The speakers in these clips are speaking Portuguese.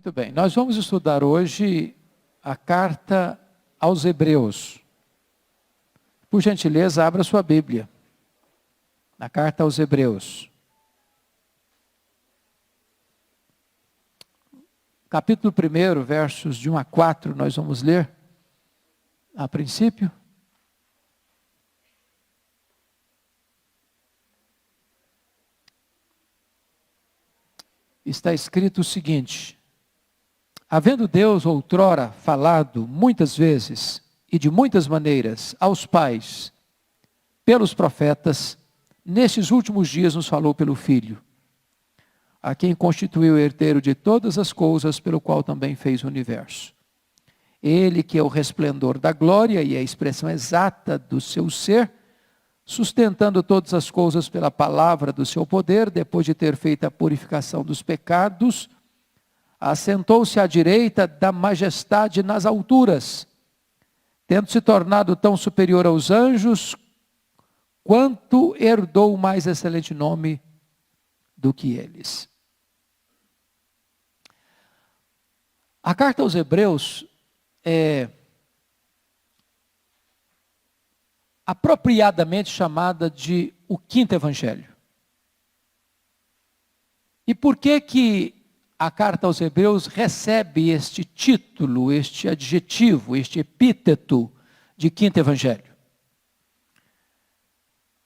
Muito bem, nós vamos estudar hoje a carta aos Hebreus. Por gentileza, abra sua Bíblia. A carta aos Hebreus. Capítulo 1, versos de 1 a 4, nós vamos ler a princípio. Está escrito o seguinte: havendo Deus outrora falado muitas vezes e de muitas maneiras aos pais, pelos profetas, nestes últimos dias nos falou pelo Filho, a quem constituiu herdeiro de todas as coisas, pelo qual também fez o universo. Ele que é o resplendor da glória e a expressão exata do seu ser, sustentando todas as coisas pela palavra do seu poder, depois de ter feito a purificação dos pecados, assentou-se à direita da majestade nas alturas, tendo se tornado tão superior aos anjos, quanto herdou o mais excelente nome do que eles. A carta aos Hebreus é apropriadamente chamada de o quinto evangelho. E por que a carta aos Hebreus recebe este título, este adjetivo, este epíteto de quinto evangelho?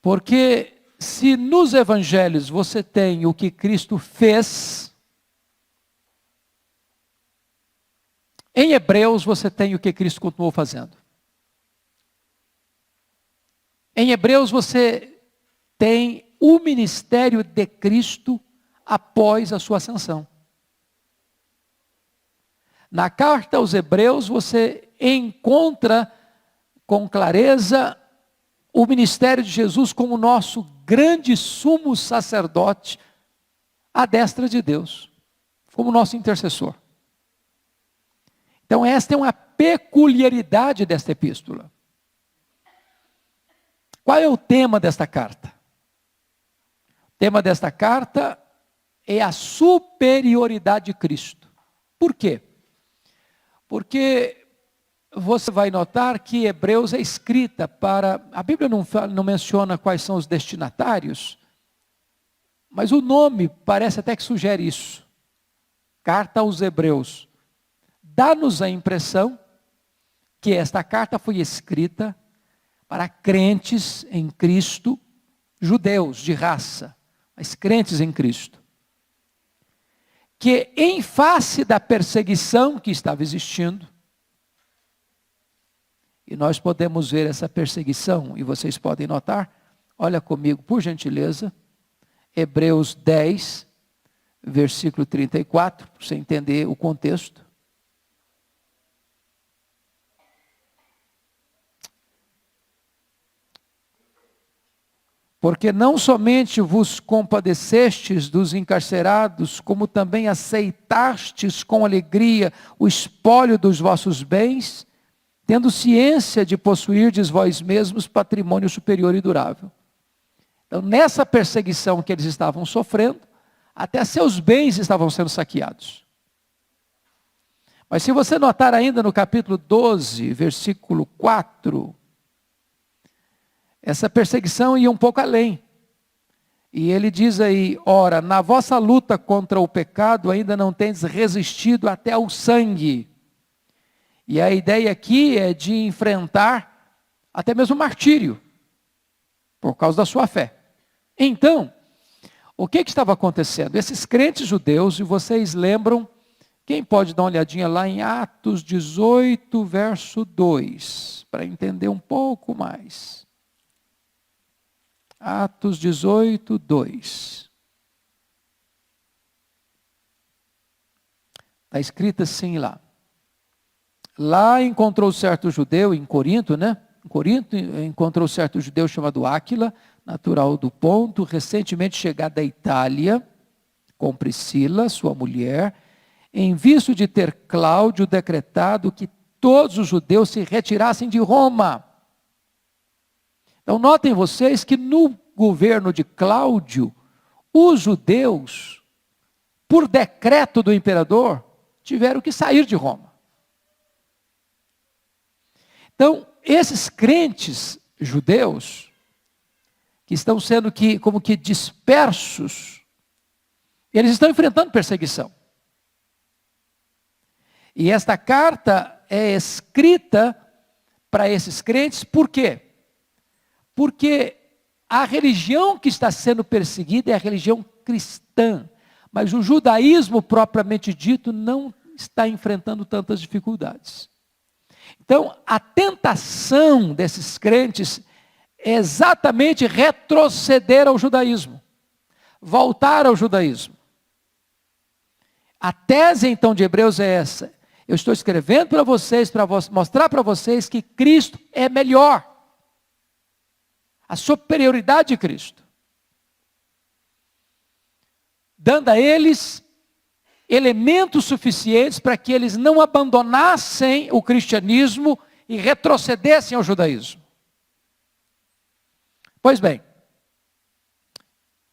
Porque se nos evangelhos você tem o que Cristo fez, em Hebreus você tem o que Cristo continuou fazendo. Em Hebreus você tem o ministério de Cristo após a sua ascensão. Na carta aos Hebreus você encontra com clareza o ministério de Jesus como nosso grande sumo sacerdote à destra de Deus, como nosso intercessor. Então esta é uma peculiaridade desta epístola. Qual é o tema desta carta? O tema desta carta é a superioridade de Cristo. Por quê? Porque você vai notar que Hebreus é escrita para... A Bíblia não menciona quais são os destinatários, mas o nome parece até que sugere isso. Carta aos Hebreus. Dá-nos a impressão que esta carta foi escrita para crentes em Cristo, judeus de raça, mas crentes em Cristo, que em face da perseguição que estava existindo, e nós podemos ver essa perseguição, e vocês podem notar, olha comigo, por gentileza, Hebreus 10, versículo 34, para você entender o contexto. Porque não somente vos compadecestes dos encarcerados, como também aceitastes com alegria o espólio dos vossos bens, tendo ciência de possuirdes vós mesmos patrimônio superior e durável. Então, nessa perseguição que eles estavam sofrendo, até seus bens estavam sendo saqueados. Mas se você notar ainda no capítulo 12, versículo 4... essa perseguição ia um pouco além. E ele diz aí, ora, na vossa luta contra o pecado ainda não tendes resistido até ao sangue. E a ideia aqui é de enfrentar até mesmo martírio, por causa da sua fé. Então, o que estava acontecendo? Esses crentes judeus, e vocês lembram, quem pode dar uma olhadinha lá em Atos 18, verso 2, para entender um pouco mais. Atos 18, 2. Está escrito assim lá. Lá encontrou certo judeu, em Corinto, né? Em Corinto encontrou certo judeu chamado Áquila, natural do Ponto, recentemente chegado da Itália, com Priscila, sua mulher, em vista de ter Cláudio decretado que todos os judeus se retirassem de Roma. Então notem vocês que no governo de Cláudio, os judeus, por decreto do imperador, tiveram que sair de Roma. Então, esses crentes judeus, que estão sendo como que dispersos, eles estão enfrentando perseguição. E esta carta é escrita para esses crentes, por quê? Porque a religião que está sendo perseguida é a religião cristã, mas o judaísmo propriamente dito não está enfrentando tantas dificuldades. Então, a tentação desses crentes é exatamente retroceder ao judaísmo, voltar ao judaísmo. A tese então de Hebreus é essa: eu estou escrevendo para vocês, para mostrar para vocês que Cristo é melhor, a superioridade de Cristo, dando a eles elementos suficientes para que eles não abandonassem o cristianismo e retrocedessem ao judaísmo. Pois bem,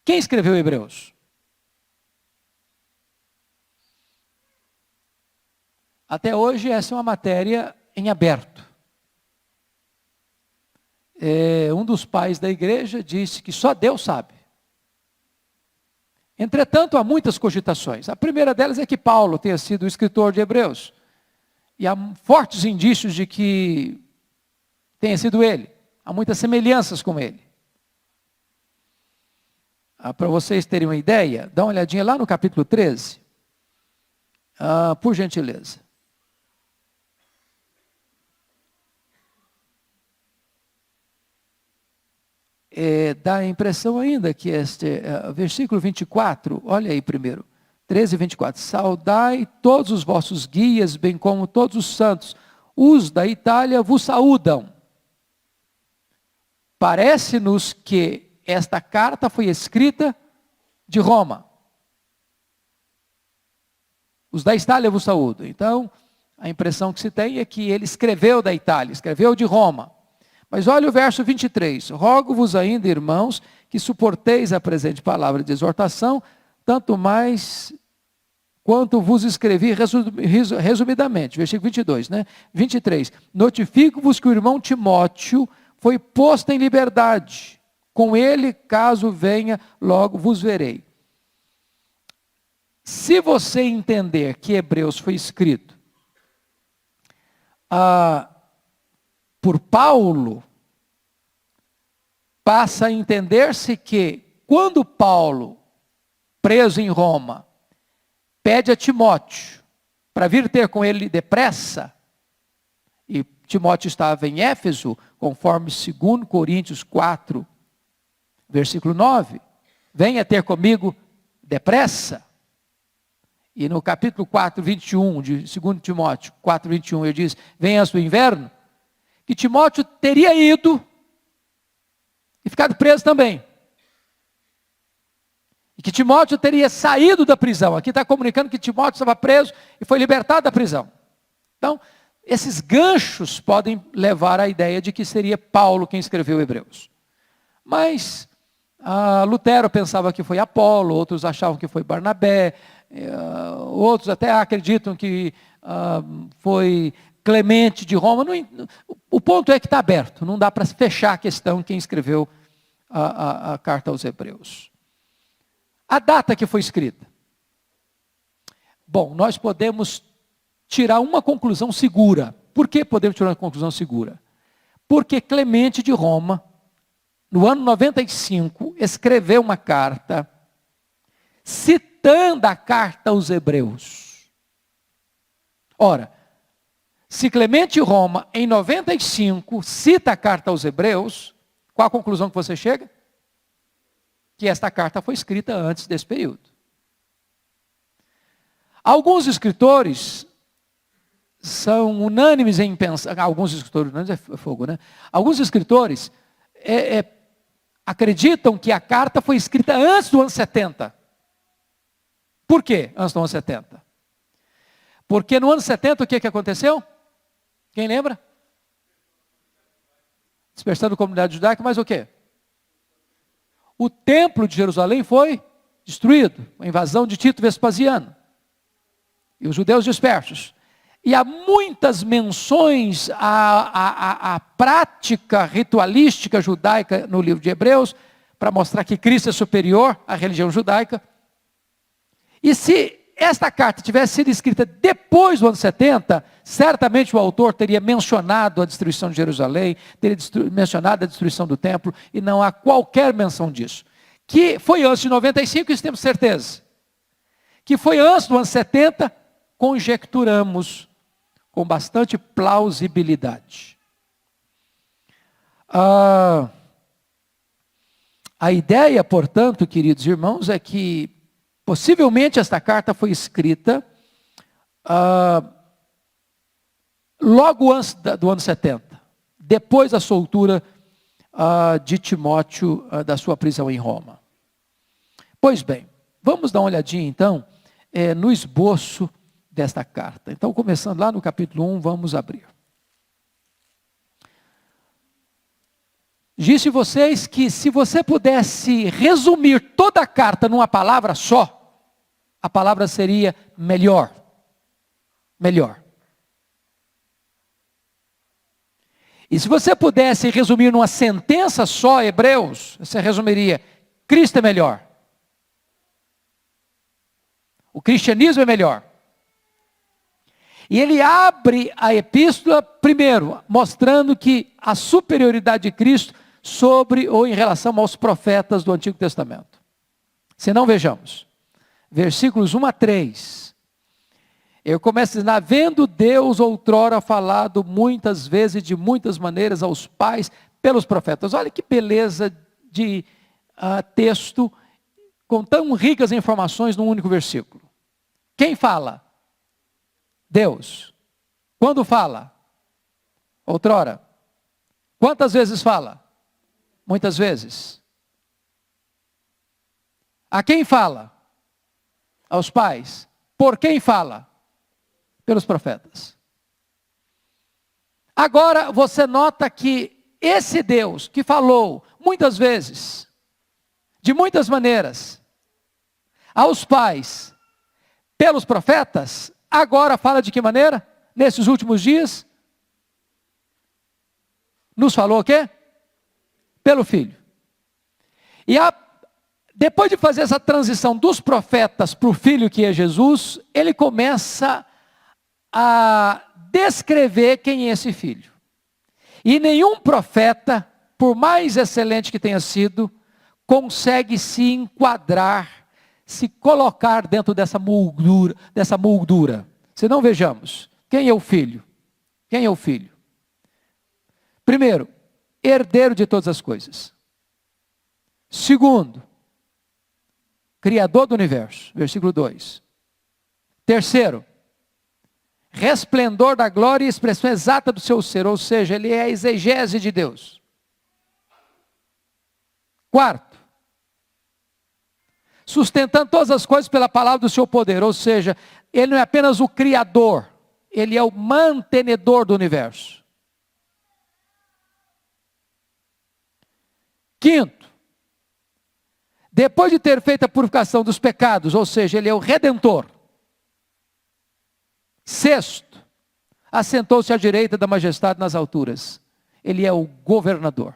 quem escreveu Hebreus? Até hoje essa é uma matéria em aberto. Um dos pais da igreja disse que só Deus sabe. Entretanto, há muitas cogitações. A primeira delas é que Paulo tenha sido o escritor de Hebreus. E há fortes indícios de que tenha sido ele. Há muitas semelhanças com ele. Para vocês terem uma ideia, dá uma olhadinha lá no capítulo 13. Por gentileza. Dá a impressão ainda que versículo 24, olha aí primeiro, 13 e 24. Saudai todos os vossos guias, bem como todos os santos. Os da Itália vos saúdam. Parece-nos que esta carta foi escrita de Roma. Os da Itália vos saúdam. Então, a impressão que se tem é que ele escreveu da Itália, escreveu de Roma. Mas olha o verso 23. Rogo-vos ainda, irmãos, que suporteis a presente palavra de exortação, tanto mais quanto vos escrevi resumidamente. Versículo 22, né? 23. Notifico-vos que o irmão Timóteo foi posto em liberdade. Com ele, caso venha, logo vos verei. Se você entender que Hebreus foi escrito por Paulo, passa a entender-se que quando Paulo, preso em Roma, pede a Timóteo para vir ter com ele depressa, e Timóteo estava em Éfeso, conforme 2 Coríntios 4, versículo 9, venha ter comigo depressa. E no capítulo 4, 21, de 2 Timóteo 4, 21, ele diz, venha antes do inverno, que Timóteo teria ido e ficado preso também. E que Timóteo teria saído da prisão. Aqui está comunicando que Timóteo estava preso e foi libertado da prisão. Então, esses ganchos podem levar à ideia de que seria Paulo quem escreveu Hebreus. Mas Lutero pensava que foi Apolo, outros achavam que foi Barnabé, outros até acreditam que foi Clemente de Roma. O ponto é que está aberto, não dá para fechar a questão quem escreveu a carta aos Hebreus. A data que foi escrita. Bom, nós podemos tirar uma conclusão segura. Por que podemos tirar uma conclusão segura? Porque Clemente de Roma, no ano 95, escreveu uma carta citando a carta aos Hebreus. Ora, se Clemente de Roma, em 95, cita a carta aos Hebreus, qual a conclusão que você chega? Que esta carta foi escrita antes desse período. Alguns escritores são unânimes em pensar, alguns escritores, unânimes é fogo, né? Alguns escritores acreditam que a carta foi escrita antes do ano 70. Por quê antes do ano 70? Porque no ano 70 o que aconteceu? Quem lembra? Dispersando a comunidade judaica, mas o quê? O templo de Jerusalém foi destruído, a invasão de Tito Vespasiano. e os judeus dispersos. E há muitas menções à prática ritualística judaica no livro de Hebreus, para mostrar que Cristo é superior à religião judaica. E se esta carta tivesse sido escrita depois do ano 70, certamente o autor teria mencionado a destruição de Jerusalém, teria mencionado a destruição do templo, e não há qualquer menção disso. Que foi antes de 95, isso temos certeza. Que foi antes do ano 70, conjecturamos com bastante plausibilidade. A ideia, portanto, queridos irmãos, é que possivelmente esta carta foi escrita logo antes do ano 70, depois da soltura de Timóteo da sua prisão em Roma. Pois bem, vamos dar uma olhadinha então no esboço desta carta. Então, começando lá no capítulo 1, vamos abrir. Disse vocês que se você pudesse resumir toda a carta numa palavra só, a palavra seria melhor. Melhor. E se você pudesse resumir numa sentença só, Hebreus, você resumiria: Cristo é melhor. O cristianismo é melhor. E ele abre a epístola, primeiro, mostrando que a superioridade de Cristo sobre ou em relação aos profetas do Antigo Testamento. Se não, vejamos. Versículos 1 a 3. Eu começo dizendo: havendo Deus outrora falado muitas vezes, de muitas maneiras, aos pais, pelos profetas. Olha que beleza de texto, com tão ricas informações num único versículo. Quem fala? Deus. Quando fala? Outrora. Quantas vezes fala? Muitas vezes. A quem fala? Aos pais. Por quem fala? Pelos profetas. Agora você nota que esse Deus que falou muitas vezes, de muitas maneiras, aos pais, pelos profetas, agora fala de que maneira? Nesses últimos dias, nos falou o quê? Pelo Filho. E depois de fazer essa transição dos profetas para o Filho, que é Jesus, ele começa a descrever quem é esse Filho. E nenhum profeta, por mais excelente que tenha sido, consegue se enquadrar, se colocar dentro dessa moldura. Se não, vejamos, quem é o Filho? Quem é o Filho? Primeiro, herdeiro de todas as coisas. Segundo, Criador do universo, versículo 2. Terceiro, resplendor da glória e expressão exata do seu ser, ou seja, ele é a exegese de Deus. Quarto, sustentando todas as coisas pela palavra do seu poder, ou seja, ele não é apenas o Criador, ele é o mantenedor do universo. Quinto, depois de ter feito a purificação dos pecados, ou seja, ele é o Redentor. Sexto, assentou-se à direita da majestade nas alturas. Ele é o governador.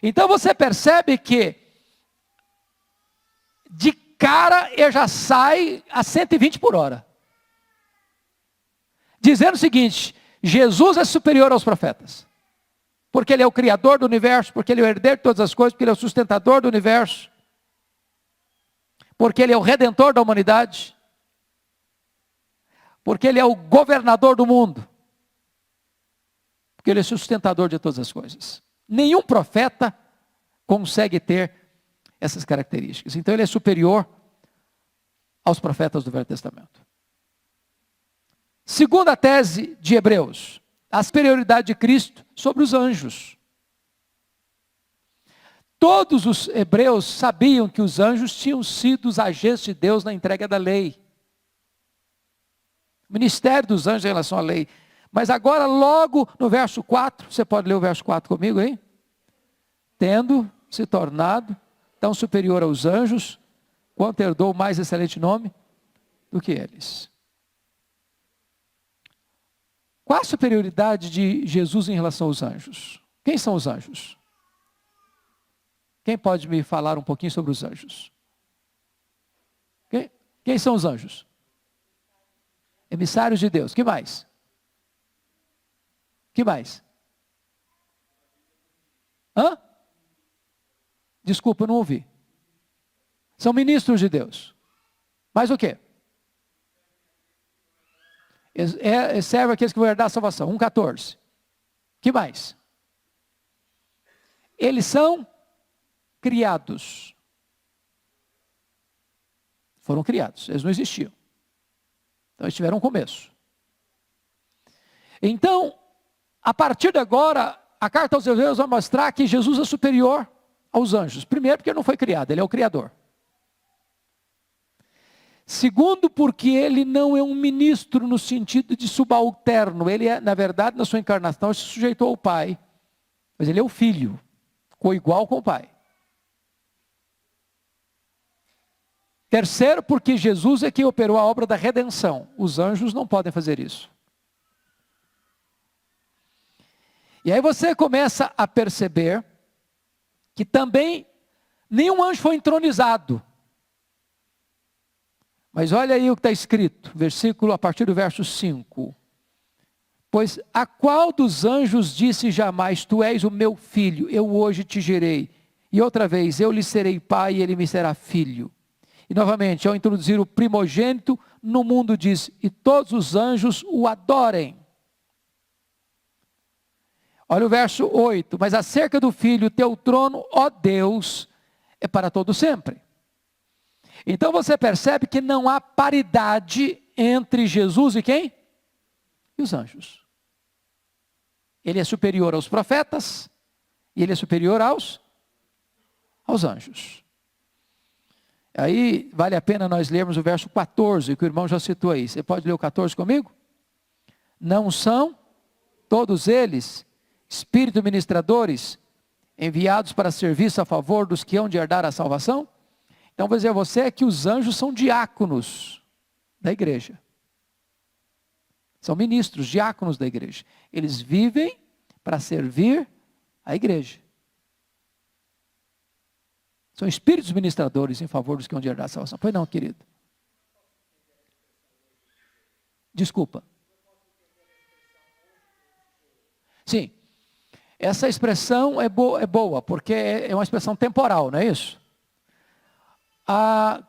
Então você percebe que, de cara, ele já sai a 120 por hora. Dizendo o seguinte: Jesus é superior aos profetas. Porque ele é o criador do universo, porque ele é o herdeiro de todas as coisas, porque ele é o sustentador do universo, porque ele é o redentor da humanidade, porque ele é o governador do mundo, porque ele é sustentador de todas as coisas. Nenhum profeta consegue ter essas características. Então ele é superior aos profetas do Velho Testamento. Segunda tese de Hebreus: a superioridade de Cristo sobre os anjos. Todos os hebreus sabiam que os anjos tinham sido os agentes de Deus na entrega da lei. O ministério dos anjos em relação à lei. Mas agora, logo no verso 4, você pode ler o verso 4 comigo aí? Tendo se tornado tão superior aos anjos, quanto herdou o mais excelente nome? do que eles. Qual a superioridade de Jesus em relação aos anjos? Quem são os anjos? Quem pode me falar um pouquinho sobre os anjos? Quem são os anjos? Emissários de Deus. Que mais? Que mais? Hã? Desculpa, eu não ouvi. São ministros de Deus. Mais o quê? Serve aqueles que vão herdar a salvação. 1,14. Que mais? Eles são criados. Foram criados, eles não existiam. Então eles tiveram um começo. Então, a partir de agora, a carta aos Hebreus vai mostrar que Jesus é superior aos anjos. Primeiro, porque ele não foi criado, ele é o Criador. Segundo, porque ele não é um ministro no sentido de subalterno. Ele é, na verdade, na sua encarnação, ele se sujeitou ao Pai. Mas ele é o Filho, coigual com o Pai. Terceiro, porque Jesus é quem operou a obra da redenção. Os anjos não podem fazer isso. E aí você começa a perceber que também nenhum anjo foi entronizado. Mas olha aí o que está escrito, versículo a partir do verso 5. Pois a qual dos anjos disse jamais, tu és o meu filho, eu hoje te gerei. E outra vez, eu lhe serei pai e ele me será filho. E novamente, ao introduzir o primogênito no mundo diz, e todos os anjos o adorem. Olha o verso 8, mas acerca do filho, teu trono, ó Deus, é para todo sempre. Então você percebe que não há paridade entre Jesus e quem? E os anjos. Ele é superior aos profetas, e ele é superior aos anjos. Aí vale a pena nós lermos o verso 14, que o irmão já citou aí. Você pode ler o 14 comigo? Não são todos eles espíritos ministradores enviados para serviço a favor dos que hão de herdar a salvação? Então vou dizer a você que os anjos são diáconos da igreja. São ministros, diáconos da igreja. Eles vivem para servir a igreja. São espíritos ministradores em favor dos que hão de herdar a salvação. Pois não, querido? Desculpa. Sim. Essa expressão é boa, porque é uma expressão temporal, não é isso?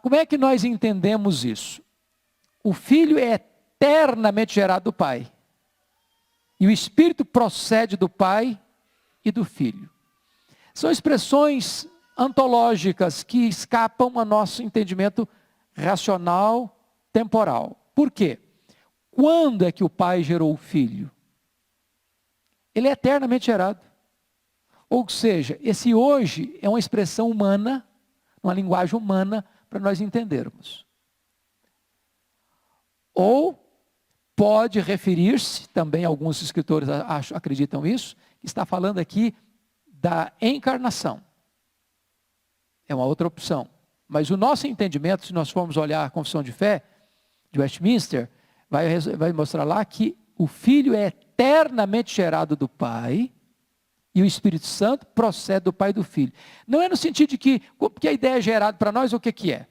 Como é que nós entendemos isso? O Filho é eternamente gerado do Pai. E o Espírito procede do Pai e do Filho. São expressões antológicas que escapam ao nosso entendimento racional, temporal. Por quê? Quando é que o Pai gerou o Filho? Ele é eternamente gerado. Ou seja, esse hoje é uma expressão humana, uma linguagem humana, para nós entendermos. Ou pode referir-se, também alguns escritores acreditam isso, que está falando aqui da encarnação. É uma outra opção. Mas o nosso entendimento, se nós formos olhar a Confissão de Fé de Westminster, vai mostrar lá que o Filho é eternamente gerado do Pai e o Espírito Santo procede do Pai e do Filho. Não é no sentido de que a ideia é gerada para nós, o que é?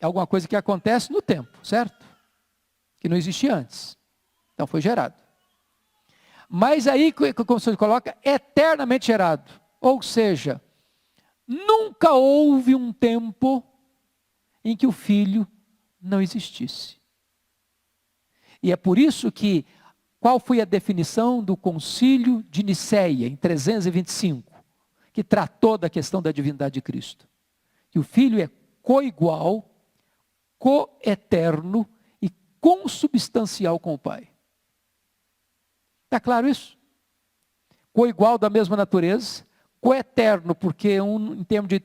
É alguma coisa que acontece no tempo, certo? Que não existia antes. Então foi gerado. Mas aí, como você coloca, eternamente gerado. Ou seja, nunca houve um tempo em que o Filho não existisse. E é por isso que, qual foi a definição do Concílio de Nicéia, em 325, que tratou da questão da divindade de Cristo? Que o Filho é coigual, coeterno e consubstancial com o Pai. Está claro isso? Coigual da mesma natureza, coeterno, porque em termos de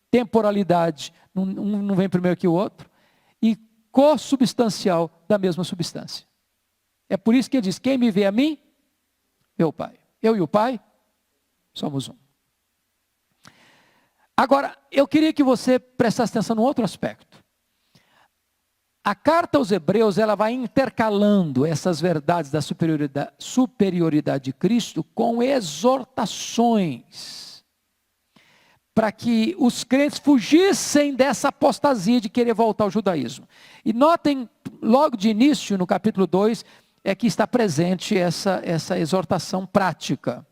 temporalidade, um não vem primeiro que o outro, e consubstancial da mesma substância. É por isso que ele diz, quem me vê a mim, vê o Pai. Eu e o Pai somos um. Agora, eu queria que você prestasse atenção num outro aspecto. A carta aos Hebreus, ela vai intercalando essas verdades da superioridade de Cristo com exortações, para que os crentes fugissem dessa apostasia de querer voltar ao judaísmo. E notem, logo de início, no capítulo 2, é que está presente essa exortação prática.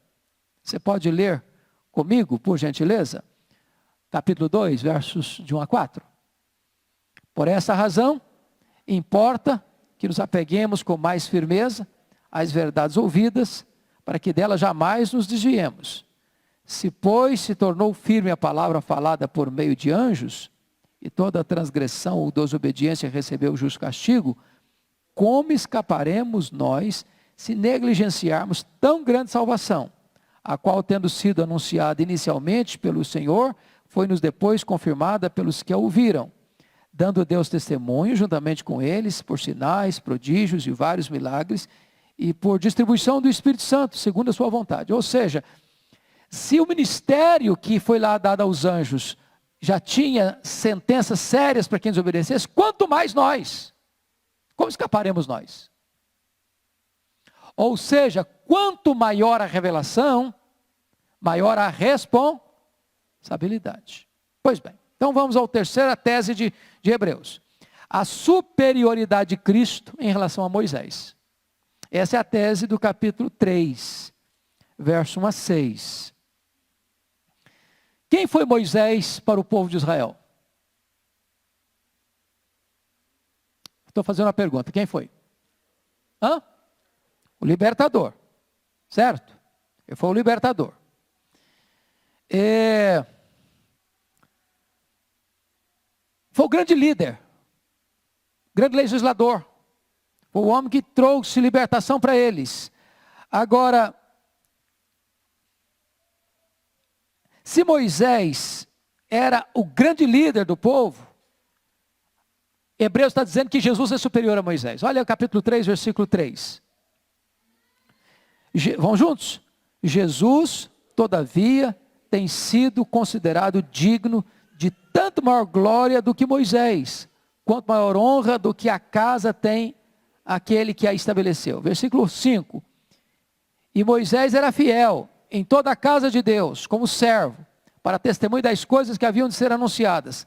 Você pode ler comigo, por gentileza? Capítulo 2, versos de 1 a 4. Por essa razão, importa que nos apeguemos com mais firmeza às verdades ouvidas, para que delas jamais nos desviemos. Se, pois, se tornou firme a palavra falada por meio de anjos, e toda transgressão ou desobediência recebeu o justo castigo, como escaparemos nós se negligenciarmos tão grande salvação, a qual, tendo sido anunciada inicialmente pelo Senhor, foi-nos depois confirmada pelos que a ouviram, dando Deus testemunho juntamente com eles, por sinais, prodígios e vários milagres, e por distribuição do Espírito Santo, segundo a sua vontade. Ou seja, se o ministério que foi lá dado aos anjos já tinha sentenças sérias para quem desobedecesse, quanto mais nós. Como escaparemos nós? Ou seja, quanto maior a revelação, maior a responsabilidade. Pois bem, então vamos à terceira tese de Hebreus. A superioridade de Cristo em relação a Moisés. Essa é a tese do capítulo 3, verso 1 a 6. Quem foi Moisés para o povo de Israel? Estou fazendo uma pergunta, quem foi? O libertador, certo? Ele foi o libertador. Foi o grande líder, grande legislador, foi o homem que trouxe libertação para eles. Agora, se Moisés era o grande líder do povo, Hebreus está dizendo que Jesus é superior a Moisés. Olha o capítulo 3, versículo 3. Vamos juntos? Jesus, todavia, tem sido considerado digno de tanto maior glória do que Moisés, quanto maior honra do que a casa tem aquele que a estabeleceu. Versículo 5. E Moisés era fiel em toda a casa de Deus, como servo, para testemunho das coisas que haviam de ser anunciadas.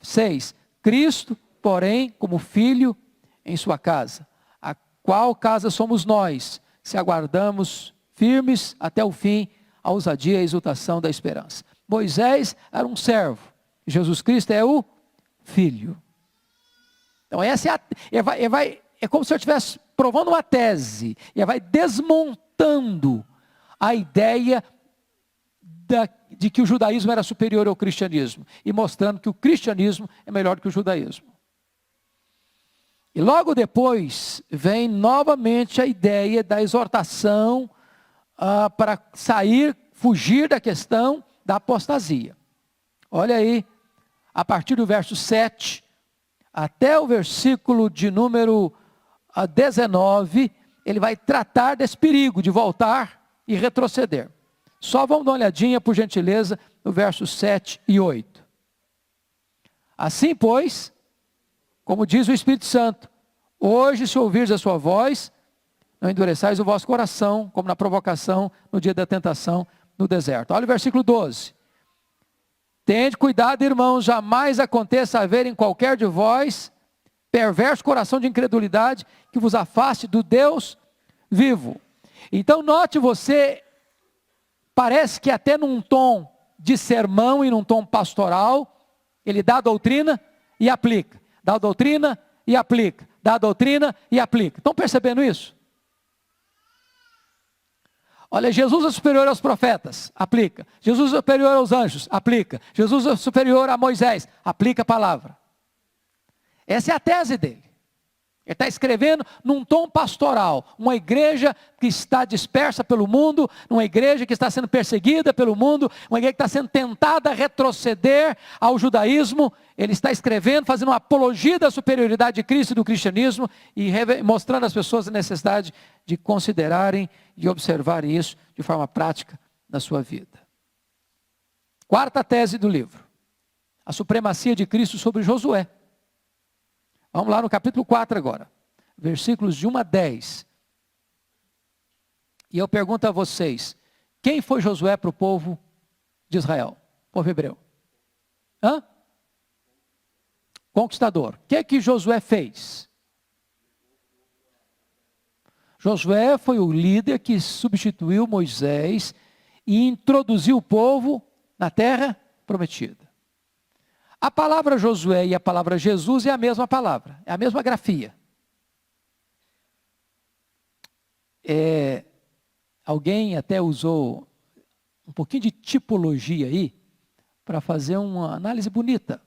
6. Cristo, porém, como filho em sua casa, a qual casa somos nós, se aguardamos firmes até o fim a ousadia e a exultação da esperança. Moisés era um servo, Jesus Cristo é o filho. Então essa é como se eu estivesse provando uma tese, e vai desmontando a ideia de que o judaísmo era superior ao cristianismo, e mostrando que o cristianismo é melhor que o judaísmo. E logo depois vem novamente a ideia da exortação para fugir da questão da apostasia. Olha aí, a partir do verso 7 até o versículo de número 19, ele vai tratar desse perigo de voltar e retroceder. Só vamos dar uma olhadinha, por gentileza, no versos 7 e 8. Assim, pois, como diz o Espírito Santo, hoje, se ouvires a sua voz, não endureçais o vosso coração, como na provocação, no dia da tentação, no deserto. Olha o versículo 12. Tende cuidado, irmãos, jamais aconteça haver em qualquer de vós perverso coração de incredulidade que vos afaste do Deus vivo. Então note você, parece que até num tom de sermão e num tom pastoral, ele dá a doutrina e aplica. Dá a doutrina e aplica. Dá a doutrina e aplica. Estão percebendo isso? Olha, Jesus é superior aos profetas, aplica. Jesus é superior aos anjos, aplica. Jesus é superior a Moisés, aplica a palavra. Essa é a tese dele. Ele está escrevendo num tom pastoral. Uma igreja que está dispersa pelo mundo, uma igreja que está sendo perseguida pelo mundo, uma igreja que está sendo tentada a retroceder ao judaísmo. Ele está escrevendo, fazendo uma apologia da superioridade de Cristo e do cristianismo e mostrando às pessoas a necessidade de considerarem e observarem isso de forma prática na sua vida. Quarta tese do livro: a supremacia de Cristo sobre Josué. Vamos lá no capítulo 4 agora, versículos de 1 a 10. E eu pergunto a vocês, quem foi Josué para o povo de Israel? Povo hebreu. Hã? Conquistador. O que é que Josué fez? Josué foi o líder que substituiu Moisés e introduziu o povo na terra prometida. A palavra Josué e a palavra Jesus é a mesma palavra, é a mesma grafia. Alguém até usou um pouquinho de tipologia aí, para fazer uma análise bonita,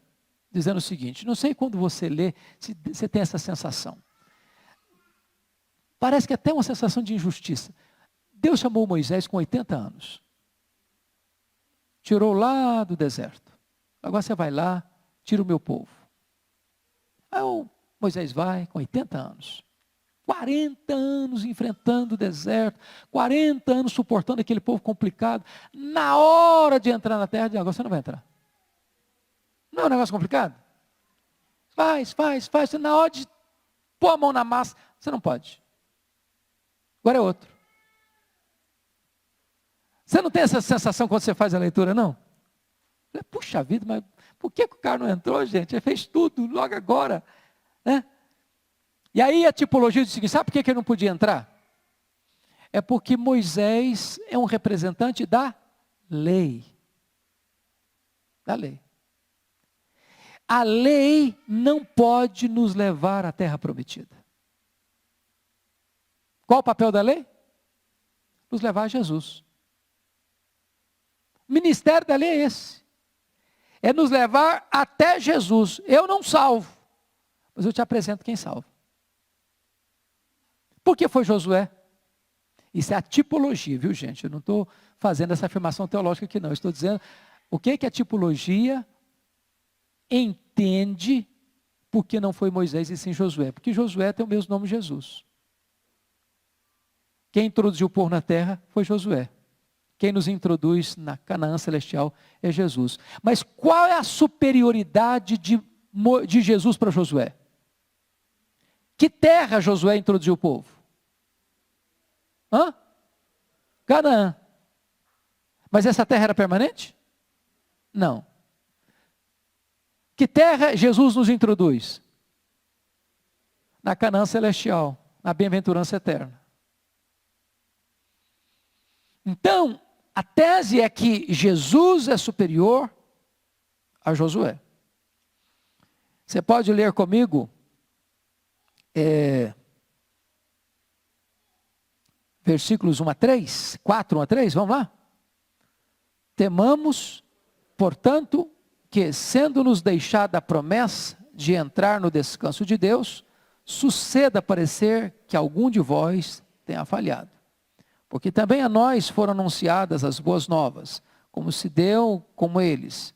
dizendo o seguinte, não sei quando você lê, se você tem essa sensação. Parece que é até uma sensação de injustiça. Deus chamou Moisés com 80 anos. Tirou lá do deserto. Agora você vai lá, tira o meu povo. Aí Moisés vai com 80 anos. 40 anos enfrentando o deserto, 40 anos suportando aquele povo complicado. Na hora de entrar na terra, agora você não vai entrar. Não é um negócio complicado? Faz. Na hora de pôr a mão na massa, você não pode. Agora é outro. Você não tem essa sensação quando você faz a leitura, não? Puxa vida, mas por que o cara não entrou, gente? Ele fez tudo logo agora, né? E aí a tipologia diz o seguinte, sabe por que ele não podia entrar? É porque Moisés é um representante da lei. Da lei. A lei não pode nos levar à terra prometida. Qual o papel da lei? Nos levar a Jesus. O ministério da lei é esse. É nos levar até Jesus. Eu não salvo, mas eu te apresento quem salva. Por que foi Josué? Isso é a tipologia, viu gente? Eu não estou fazendo essa afirmação teológica aqui não. Eu estou dizendo o que a tipologia entende porque não foi Moisés e sim Josué. Porque Josué tem o mesmo nome Jesus. Quem introduziu o povo na terra foi Josué. Quem nos introduz na Canaã celestial é Jesus. Mas qual é a superioridade de Jesus para Josué? Que terra Josué introduziu o povo? Canaã. Mas essa terra era permanente? Não. Que terra Jesus nos introduz? Na Canaã celestial, na bem-aventurança eterna. Então, a tese é que Jesus é superior a Josué. Você pode ler comigo versículos 1 a 3, 4, 1 a 3, vamos lá? Temamos, portanto, que sendo-nos deixada a promessa de entrar no descanso de Deus, suceda parecer que algum de vós tenha falhado. Porque também a nós foram anunciadas as boas novas, como se deu como eles.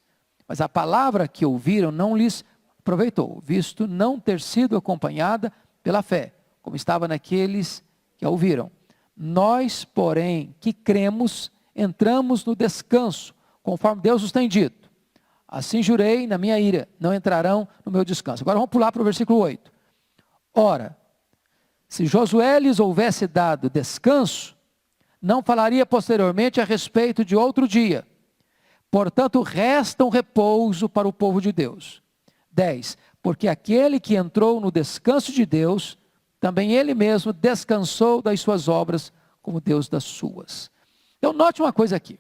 Mas a palavra que ouviram não lhes aproveitou, visto não ter sido acompanhada pela fé, como estava naqueles que a ouviram. Nós, porém, que cremos, entramos no descanso, conforme Deus nos tem dito. Assim jurei na minha ira, não entrarão no meu descanso. Agora vamos pular para o versículo 8. Ora, se Josué lhes houvesse dado descanso, não falaria posteriormente a respeito de outro dia. Portanto, resta um repouso para o povo de Deus. 10. Porque aquele que entrou no descanso de Deus, também ele mesmo descansou das suas obras, como Deus das suas. Então, note uma coisa aqui.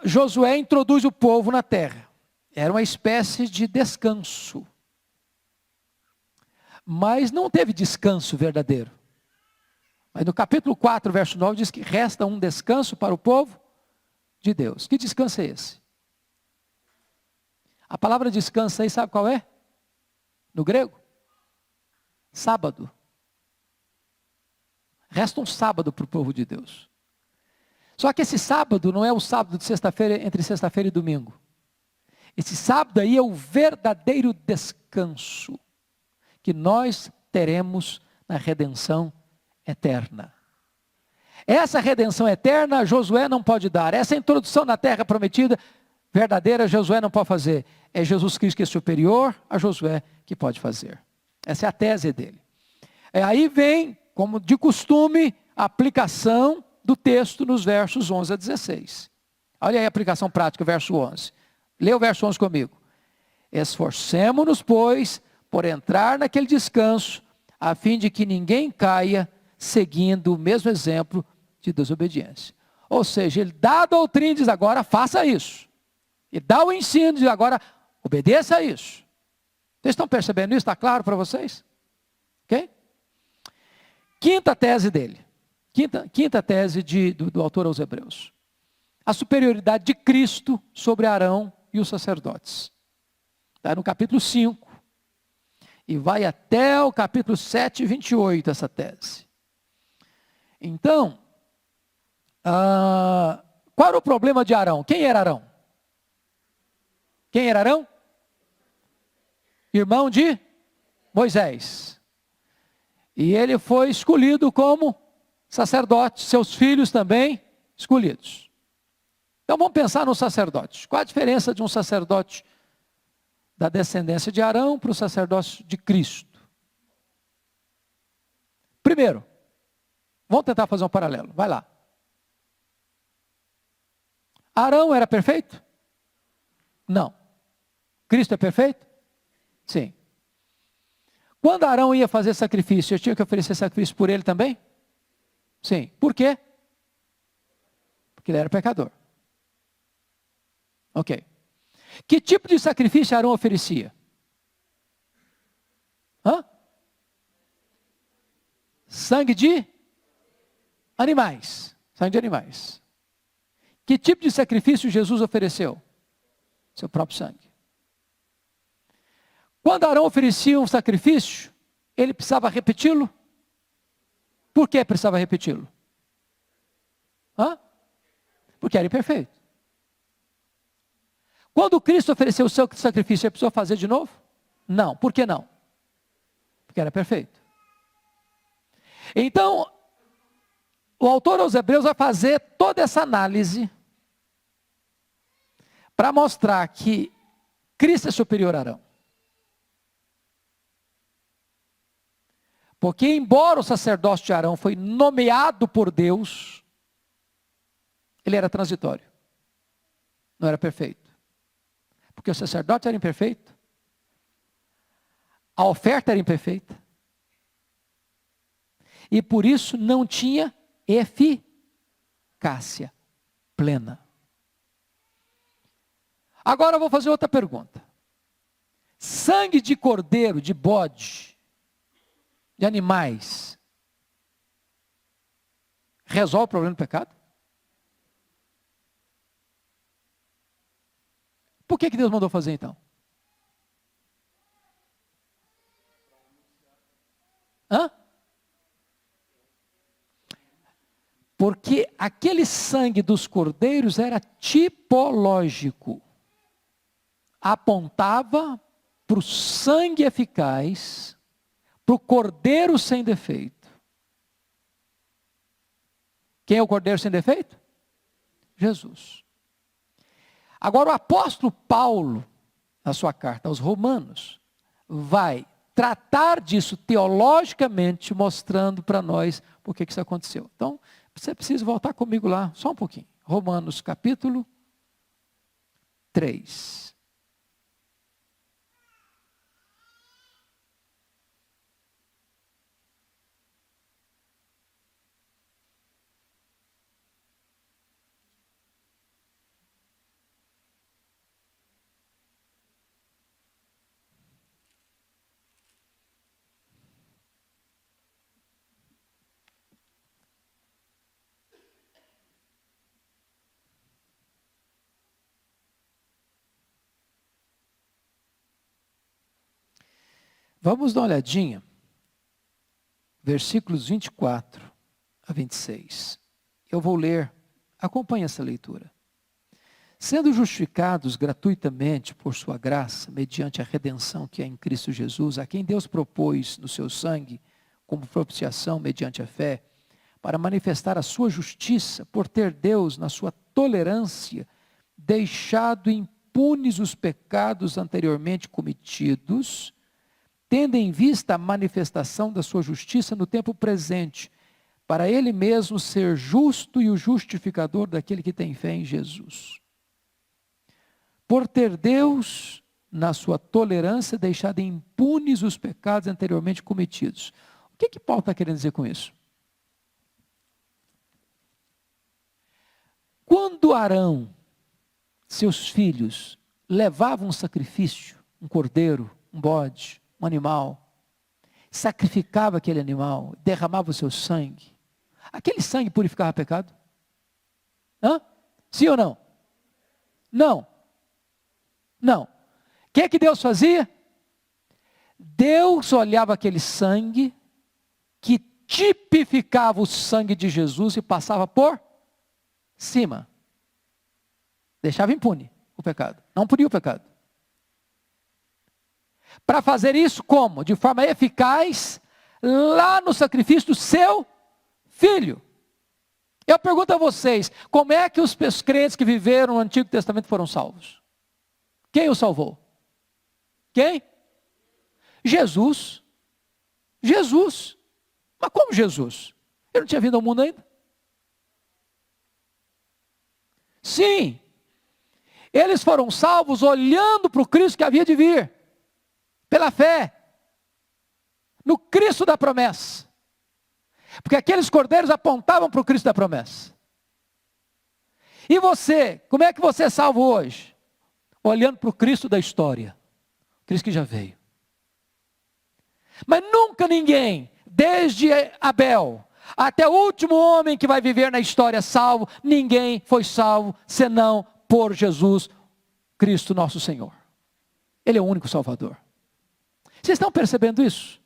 Josué introduz o povo na terra. Era uma espécie de descanso. Mas não teve descanso verdadeiro. Mas no capítulo 4, verso 9, diz que resta um descanso para o povo de Deus. Que descanso é esse? A palavra descanso aí, sabe qual é? No grego? Sábado. Resta um sábado para o povo de Deus. Só que esse sábado não é o sábado de sexta-feira, entre sexta-feira e domingo. Esse sábado aí é o verdadeiro descanso que nós teremos na redenção eterna. Essa redenção eterna Josué não pode dar. Essa introdução na terra prometida verdadeira Josué não pode fazer. É Jesus Cristo que é superior a Josué que pode fazer. Essa é a tese dele. Aí vem, como de costume, a aplicação do texto nos versos 11 a 16. Olha aí a aplicação prática, verso 11. Lê o verso 11 comigo. Esforcemo-nos, pois, por entrar naquele descanso, a fim de que ninguém caia seguindo o mesmo exemplo de desobediência. Ou seja, ele dá a doutrina e diz agora faça isso. Ele dá o ensino e diz agora obedeça a isso. Vocês estão percebendo isso? Está claro para vocês? Ok? Quinta tese dele. Quinta tese do autor aos Hebreus. A superioridade de Cristo sobre Arão e os sacerdotes. Está no capítulo 5. E vai até o capítulo 7, 28, essa tese. Então, qual era o problema de Arão? Quem era Arão? Quem era Arão? Irmão de Moisés. E ele foi escolhido como sacerdote, seus filhos também escolhidos. Então vamos pensar no sacerdote. Qual a diferença de um sacerdote da descendência de Arão para o sacerdócio de Cristo? Primeiro, vamos tentar fazer um paralelo. Vai lá. Arão era perfeito? Não. Cristo é perfeito? Sim. Quando Arão ia fazer sacrifício, eu tinha que oferecer sacrifício por ele também? Sim. Por quê? Porque ele era pecador. Ok. Que tipo de sacrifício Arão oferecia? Sangue de animais. Sangue de animais. Que tipo de sacrifício Jesus ofereceu? Seu próprio sangue. Quando Arão oferecia um sacrifício, ele precisava repeti-lo? Por que precisava repeti-lo? Porque era imperfeito. Quando Cristo ofereceu o seu sacrifício, ele precisou fazer de novo? Não. Por que não? Porque era perfeito. Então, o autor aos Hebreus vai fazer toda essa análise para mostrar que Cristo é superior a Arão. Porque embora o sacerdócio de Arão foi nomeado por Deus, ele era transitório. Não era perfeito. Porque o sacerdote era imperfeito. A oferta era imperfeita. E por isso não tinha eficácia plena. Agora eu vou fazer outra pergunta. Sangue de cordeiro, de bode, de animais, resolve o problema do pecado? Por que Deus mandou fazer então? Porque aquele sangue dos cordeiros era tipológico. Apontava para o sangue eficaz, para o cordeiro sem defeito. Quem é o cordeiro sem defeito? Jesus. Agora o apóstolo Paulo, na sua carta aos Romanos, vai tratar disso teologicamente, mostrando para nós por que isso aconteceu. Então, você precisa voltar comigo lá, só um pouquinho. Romanos capítulo 3. Vamos dar uma olhadinha, versículos 24 a 26. Eu vou ler, acompanhe essa leitura. Sendo justificados gratuitamente por sua graça, mediante a redenção que é em Cristo Jesus, a quem Deus propôs no seu sangue, como propiciação mediante a fé, para manifestar a sua justiça, por ter Deus, na sua tolerância, deixado impunes os pecados anteriormente cometidos, tendo em vista a manifestação da sua justiça no tempo presente, para ele mesmo ser justo e o justificador daquele que tem fé em Jesus. Por ter Deus, na sua tolerância, deixado impunes os pecados anteriormente cometidos. O que Paulo está querendo dizer com isso? Quando Arão, seus filhos, levavam um sacrifício, um cordeiro, um bode, um animal, sacrificava aquele animal, derramava o seu sangue, aquele sangue purificava pecado? Hã? Sim ou não? Não. Não. O que Deus fazia? Deus olhava aquele sangue, que tipificava o sangue de Jesus e passava por cima. Deixava impune o pecado. Não punia o pecado. Para fazer isso como? De forma eficaz, lá no sacrifício do seu filho. Eu pergunto a vocês, como é que os crentes que viveram no Antigo Testamento foram salvos? Quem os salvou? Quem? Jesus. Jesus. Mas como Jesus? Ele não tinha vindo ao mundo ainda? Sim. Eles foram salvos olhando para o Cristo que havia de vir. Pela fé. No Cristo da promessa. Porque aqueles cordeiros apontavam para o Cristo da promessa. E você, como é que você é salvo hoje? Olhando para o Cristo da história. O Cristo que já veio. Mas nunca ninguém, desde Abel até o último homem que vai viver na história salvo, ninguém foi salvo senão por Jesus Cristo nosso Senhor. Ele é o único Salvador. Vocês estão percebendo isso?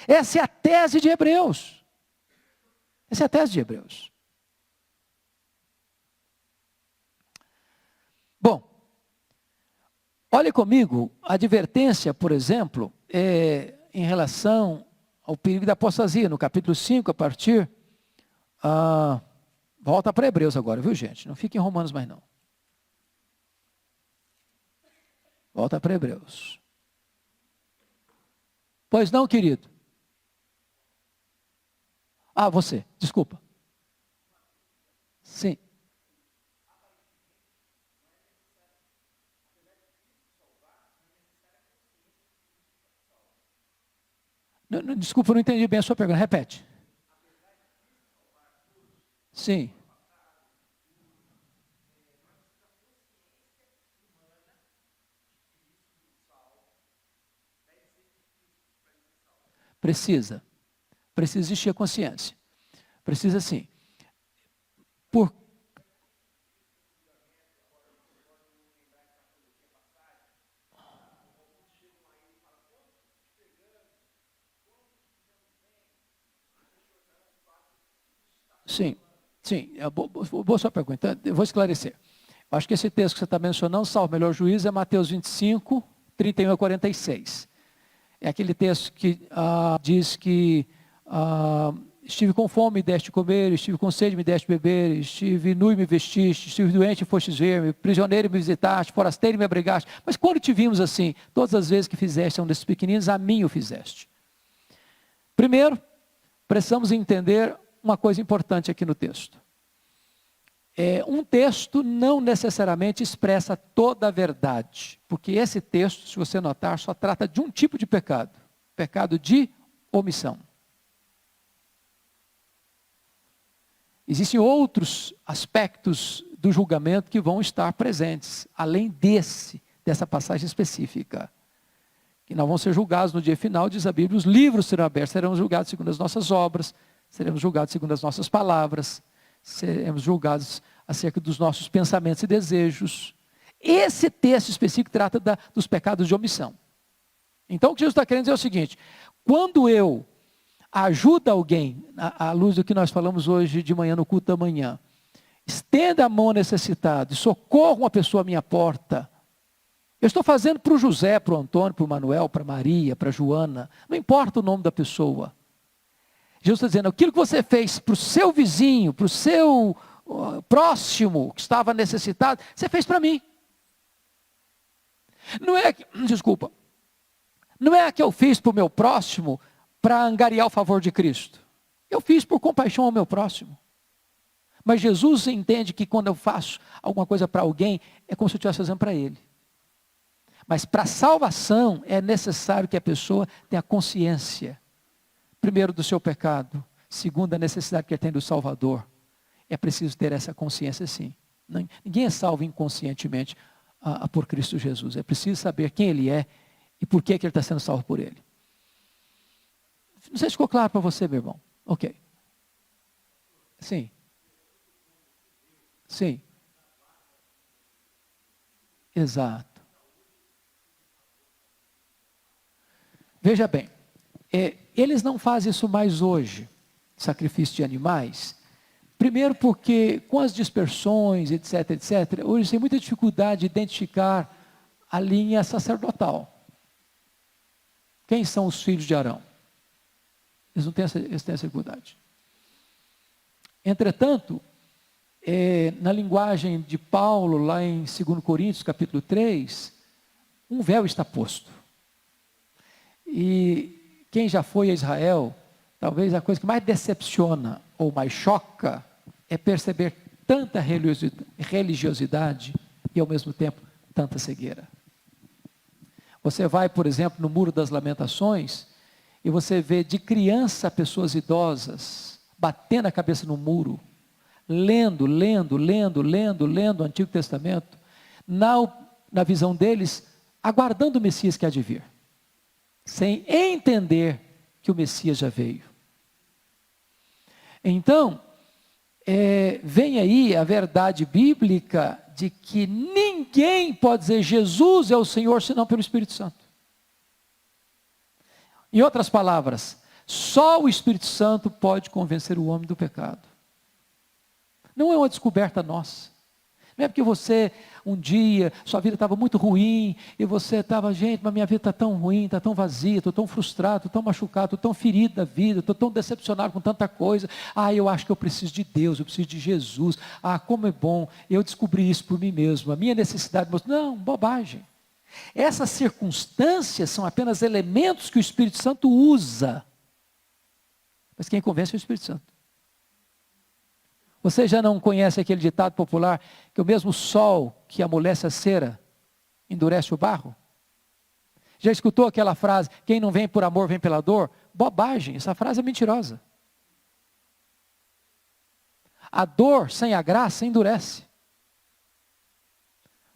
Essa é a tese de Hebreus. Essa é a tese de Hebreus. Bom, olhe comigo, a advertência, por exemplo, em relação ao perigo da apostasia, no capítulo 5, a partir... volta para Hebreus agora, viu gente? Não fique em Romanos mais não. Volta para Hebreus. Pois não, querido? Você, desculpa. Sim. Desculpa, eu não entendi bem a sua pergunta. Repete. Sim. Precisa existir a consciência. Precisa sim. Sim, boa sua pergunta. Eu vou esclarecer. Eu acho que esse texto que você está mencionando, salvo o melhor juízo, é Mateus 25, 31 a 46. É aquele texto que diz que estive com fome e deste comer, estive com sede e me deste beber, estive nu e me vestiste, estive doente e fostes ver-me, prisioneiro e me visitaste, forasteiro e me abrigaste. Mas quando te vimos assim, todas as vezes que fizeste a um desses pequeninos, a mim o fizeste. Primeiro, precisamos entender uma coisa importante aqui no texto. Um texto não necessariamente expressa toda a verdade, porque esse texto, se você notar, só trata de um tipo de pecado, pecado de omissão. Existem outros aspectos do julgamento que vão estar presentes, além dessa passagem específica, que não vão ser julgados no dia final, diz a Bíblia, os livros serão abertos, seremos julgados segundo as nossas obras, seremos julgados segundo as nossas palavras, seremos julgados acerca dos nossos pensamentos e desejos. Esse texto específico trata dos pecados de omissão. Então o que Jesus está querendo dizer é o seguinte: quando eu ajudo alguém, à luz do que nós falamos hoje de manhã no culto da manhã, estenda a mão necessitado e socorro uma pessoa à minha porta, eu estou fazendo para o José, para o Antônio, para o Manuel, para a Maria, para a Joana, não importa o nome da pessoa. Jesus está dizendo, aquilo que você fez para o seu vizinho, para o seu próximo que estava necessitado, você fez para mim. Não é que, desculpa, não é que eu fiz para o meu próximo para angariar o favor de Cristo. Eu fiz por compaixão ao meu próximo. Mas Jesus entende que quando eu faço alguma coisa para alguém, é como se eu estivesse fazendo para ele. Mas para a salvação é necessário que a pessoa tenha consciência, primeiro do seu pecado, segundo da necessidade que ele tem do Salvador. É preciso ter essa consciência sim. Ninguém é salvo inconscientemente por Cristo Jesus. É preciso saber quem ele é e por que ele está sendo salvo por ele. Não sei se ficou claro para você, meu irmão. Ok. Sim. Sim. Exato. Veja bem, eles não fazem isso mais hoje, sacrifício de animais. Primeiro porque com as dispersões, etc, etc, hoje tem muita dificuldade de identificar a linha sacerdotal. Quem são os filhos de Arão? Eles não têm eles têm essa dificuldade. Entretanto, na linguagem de Paulo, lá em 2 Coríntios, capítulo 3, um véu está posto. E quem já foi a Israel, talvez a coisa que mais decepciona ou mais choca é perceber tanta religiosidade e ao mesmo tempo tanta cegueira. Você vai, por exemplo, no Muro das Lamentações e você vê de criança pessoas idosas batendo a cabeça no muro, lendo o Antigo Testamento, na visão deles, aguardando o Messias que há de vir, sem entender que o Messias já veio. Então, vem aí a verdade bíblica de que ninguém pode dizer Jesus é o Senhor senão pelo Espírito Santo. Em outras palavras, só o Espírito Santo pode convencer o homem do pecado. Não é uma descoberta nossa. Não é porque você, um dia, sua vida estava muito ruim, e você estava, gente, mas minha vida está tão ruim, está tão vazia, estou tão frustrado, estou tão machucado, estou tão ferido da vida, estou tão decepcionado com tanta coisa. Eu acho que eu preciso de Deus, eu preciso de Jesus. Como é bom, eu descobri isso por mim mesmo, a minha necessidade. Não, bobagem. Essas circunstâncias são apenas elementos que o Espírito Santo usa. Mas quem convence é o Espírito Santo. Você já não conhece aquele ditado popular que o mesmo sol que amolece a cera endurece o barro? Já escutou aquela frase, quem não vem por amor vem pela dor? Bobagem, essa frase é mentirosa. A dor sem a graça endurece.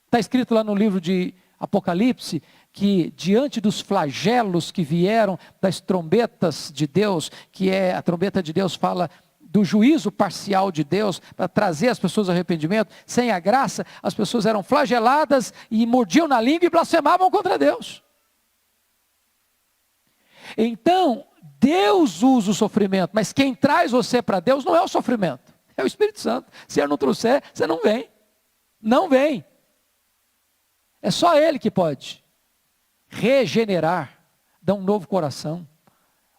Está escrito lá no livro de Apocalipse que diante dos flagelos que vieram das trombetas de Deus, a trombeta de Deus fala do juízo parcial de Deus, para trazer as pessoas ao arrependimento, sem a graça, as pessoas eram flageladas e mordiam na língua e blasfemavam contra Deus. Então, Deus usa o sofrimento, mas quem traz você para Deus não é o sofrimento, é o Espírito Santo. Se ele não trouxer, você não vem. Não vem. É só Ele que pode regenerar, dar um novo coração,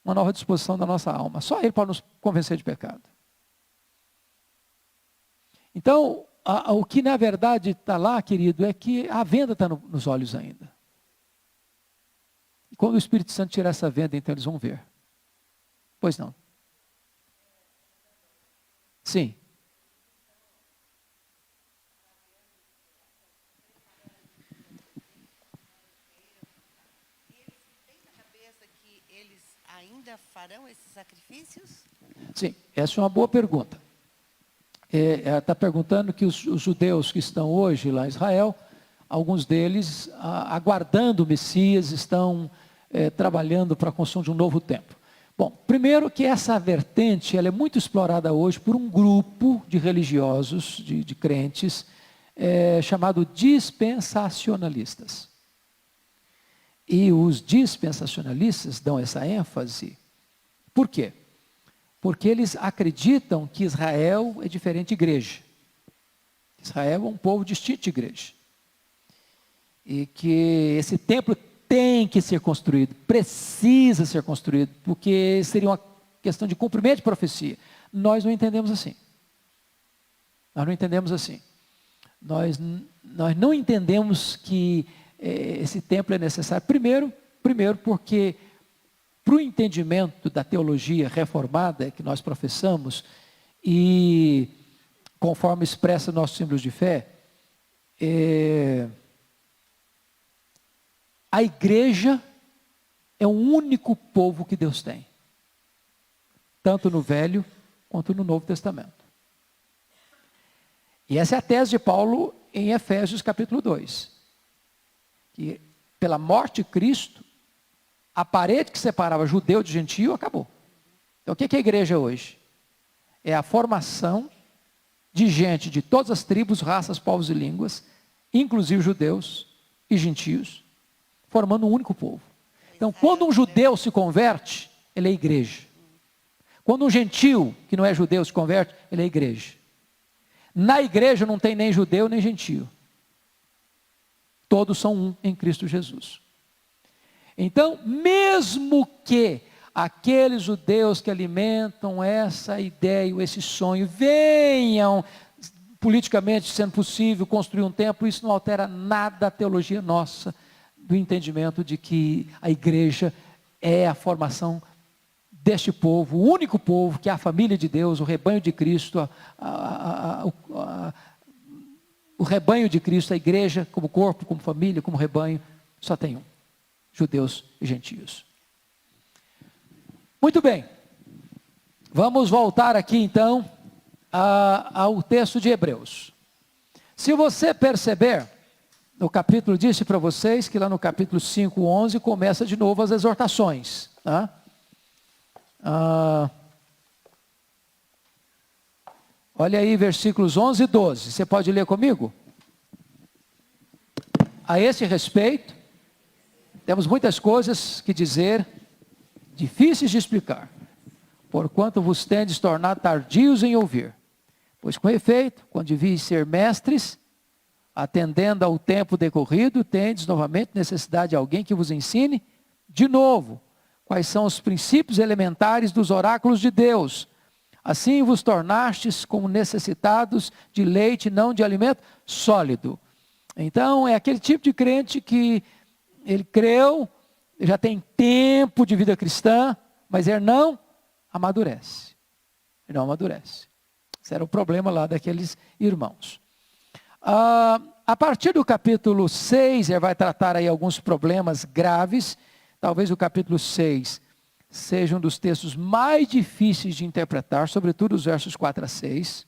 uma nova disposição da nossa alma. Só Ele pode nos convencer de pecado. Então, o que na verdade está lá, querido, é que a venda está nos olhos ainda. E quando o Espírito Santo tirar essa venda, então eles vão ver. Pois não. Sim. Farão esses sacrifícios? Sim, essa é uma boa pergunta. Ela está perguntando que os judeus que estão hoje lá em Israel, alguns deles, aguardando o Messias, estão trabalhando para a construção de um novo templo. Bom, primeiro que essa vertente, ela é muito explorada hoje por um grupo de religiosos, de crentes, chamado dispensacionalistas. E os dispensacionalistas dão essa ênfase. Por quê? Porque eles acreditam que Israel é diferente de igreja. Israel é um povo distinto de igreja. E que esse templo tem que ser construído, precisa ser construído, porque seria uma questão de cumprimento de profecia. Nós não entendemos assim. Nós não entendemos assim. Nós não entendemos que esse templo é necessário. Primeiro porque para o entendimento da teologia reformada que nós professamos e conforme expressa nossos símbolos de fé, a igreja é o único povo que Deus tem, tanto no Velho quanto no Novo Testamento. E essa é a tese de Paulo em Efésios capítulo 2. Que pela morte de Cristo, a parede que separava judeu de gentio acabou. Então o que é a igreja hoje? É a formação de gente de todas as tribos, raças, povos e línguas, inclusive judeus e gentios, formando um único povo. Então quando um judeu se converte, ele é igreja. Quando um gentio, que não é judeu, se converte, ele é igreja. Na igreja não tem nem judeu nem gentio. Todos são um em Cristo Jesus. Então, mesmo que aqueles judeus que alimentam essa ideia, esse sonho, venham, politicamente sendo possível, construir um templo, isso não altera nada a teologia nossa, do entendimento de que a igreja é a formação deste povo, o único povo que é a família de Deus, o rebanho de Cristo, o rebanho de Cristo, a igreja como corpo, como família, como rebanho, só tem um, judeus e gentios. Muito bem, vamos voltar aqui então ao texto de Hebreus. Se você perceber, no capítulo, disse para vocês que lá no capítulo 5, 11, começa de novo as exortações, tá? Olha aí versículos 11 e 12, você pode ler comigo? A esse respeito, temos muitas coisas que dizer, difíceis de explicar, porquanto vos tendes tornado tardios em ouvir. Pois com efeito, quando devias ser mestres, atendendo ao tempo decorrido, tendes novamente necessidade de alguém que vos ensine de novo quais são os princípios elementares dos oráculos de Deus. Assim vos tornastes como necessitados de leite, não de alimento sólido. Então é aquele tipo de crente que ele creu, já tem tempo de vida cristã, mas ele não amadurece. Ele não amadurece. Esse era o problema lá daqueles irmãos. A partir do capítulo 6, ele vai tratar aí alguns problemas graves. Talvez o capítulo 6 seja um dos textos mais difíceis de interpretar, sobretudo os versos 4 a 6.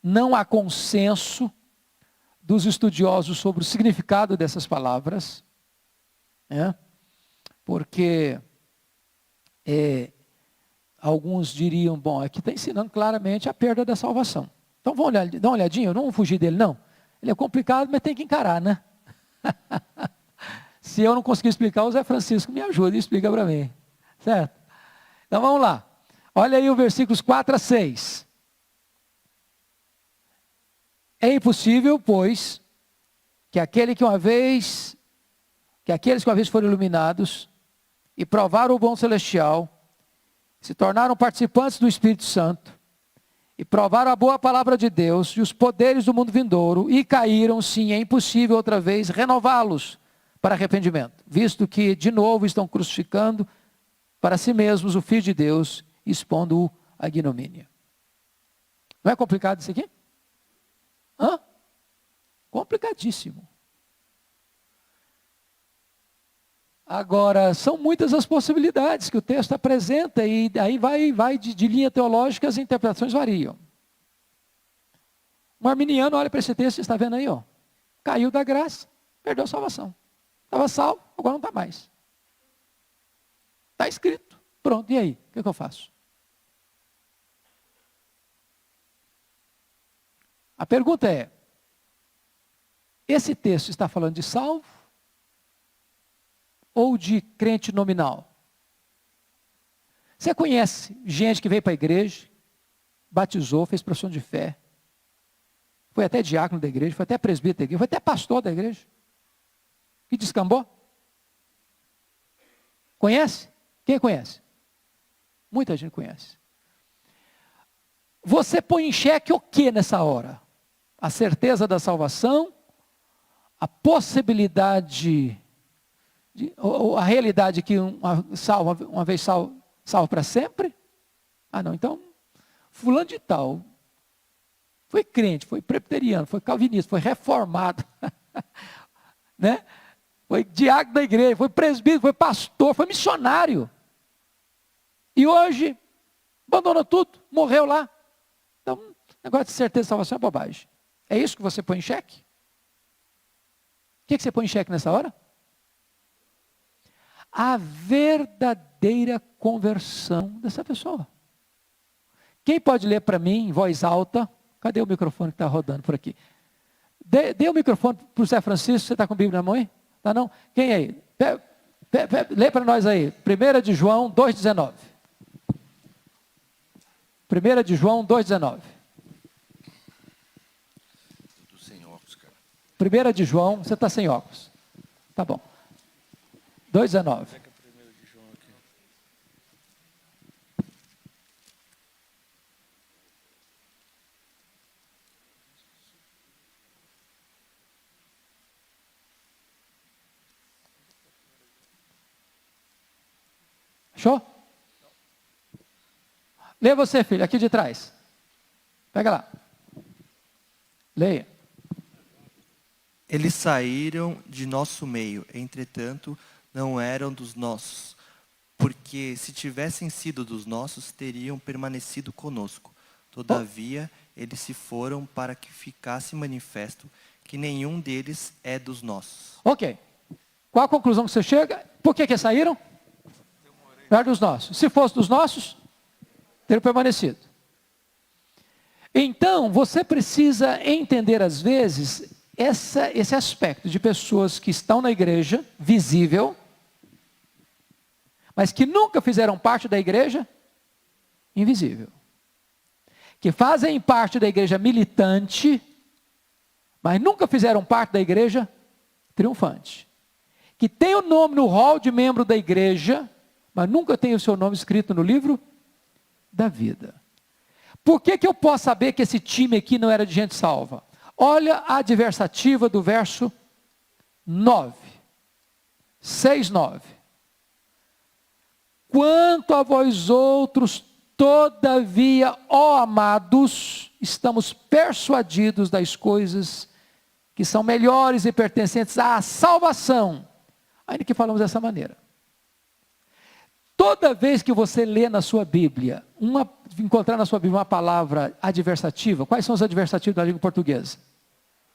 Não há consenso dos estudiosos sobre o significado dessas palavras, né? Porque alguns diriam, bom, aqui está ensinando claramente a perda da salvação. Então vamos olhar, dá uma olhadinha, eu não vou fugir dele não. Ele é complicado, mas tem que encarar, né? Se eu não conseguir explicar, o Zé Francisco me ajuda e explica para mim. Certo? Então vamos lá. Olha aí os versículos 4 a 6. É impossível, pois, que aqueles que uma vez foram iluminados e provaram o bom celestial, se tornaram participantes do Espírito Santo, e provaram a boa palavra de Deus e os poderes do mundo vindouro, e caíram, sim, é impossível outra vez renová-los para arrependimento, visto que de novo estão crucificando para si mesmos o Filho de Deus, expondo-o à ignomínia. Não é complicado isso aqui? Complicadíssimo. Agora, são muitas as possibilidades que o texto apresenta, e aí vai de linha teológica, as interpretações variam. Um arminiano olha para esse texto e está vendo aí, ó, caiu da graça, perdeu a salvação. Estava salvo, agora não está mais. Está escrito, pronto, e aí? O que eu faço? A pergunta é, esse texto está falando de salvo ou de crente nominal? Você conhece gente que veio para a igreja, batizou, fez profissão de fé, foi até diácono da igreja, foi até presbítero da igreja, foi até pastor da igreja, e descambou? Conhece? Quem conhece? Muita gente conhece. Você põe em xeque o que nessa hora? A certeza da salvação, a possibilidade, ou a realidade que uma vez salvo para sempre? Ah não, então, fulano de tal, foi crente, foi presbiteriano, foi calvinista, foi reformado, né? Foi diácono da igreja, foi presbítero, foi pastor, foi missionário. E hoje, abandonou tudo, morreu lá. Então, negócio de certeza de salvação é bobagem. É isso que você põe em xeque? O que você põe em xeque nessa hora? A verdadeira conversão dessa pessoa. Quem pode ler para mim em voz alta? Cadê o microfone que está rodando por aqui? Dê o microfone para o Zé Francisco. Você está com a Bíblia na mão aí? Tá não? Quem aí? Lê para nós aí. 1 de João 2,19. 1 de João 2,19. Tudo sem óculos, cara. 1 de João, você está sem óculos. Tá bom. 2,19. Pega 1 de João aqui. Achou? Lê você, filho, aqui de trás. Pega lá. Leia. Eles saíram de nosso meio, entretanto, não eram dos nossos. Porque se tivessem sido dos nossos, teriam permanecido conosco. Todavia, eles se foram para que ficasse manifesto que nenhum deles é dos nossos. Ok. Qual a conclusão que você chega? Por que saíram? Não era dos nossos. Se fosse dos nossos, teriam permanecido. Então, você precisa entender, às vezes, esse aspecto de pessoas que estão na igreja, visível, mas que nunca fizeram parte da igreja, invisível. Que fazem parte da igreja militante, mas nunca fizeram parte da igreja triunfante. Que tem o nome no hall de membro da igreja, mas nunca tem o seu nome escrito no livro da vida. Por que eu posso saber que esse time aqui não era de gente salva? Olha a adversativa do verso 9. 6:9. Quanto a vós outros, todavia, ó amados, estamos persuadidos das coisas que são melhores e pertencentes à salvação. Ainda que falamos dessa maneira. Toda vez que você lê na sua Bíblia, encontrar na sua Bíblia uma palavra adversativa, quais são os adversativos da língua portuguesa?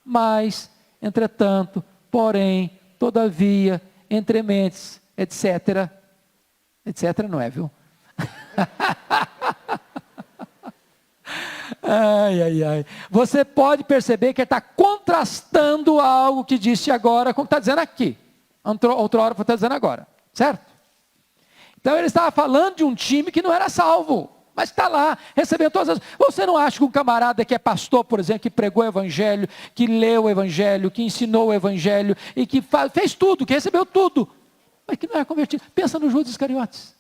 Mas, entretanto, porém, todavia, entrementes, etc. Etc. não é, viu? Ai. Você pode perceber que ele está contrastando algo que disse agora com o que está dizendo aqui. Outra hora está dizendo agora, certo? Então ele estava falando de um time que não era salvo, mas está lá, recebendo todas as... Você não acha que um camarada que é pastor, por exemplo, que pregou o evangelho, que leu o evangelho, que ensinou o evangelho, e que fez tudo, que recebeu tudo, mas que não era convertido? Pensa no Judas Iscariotes.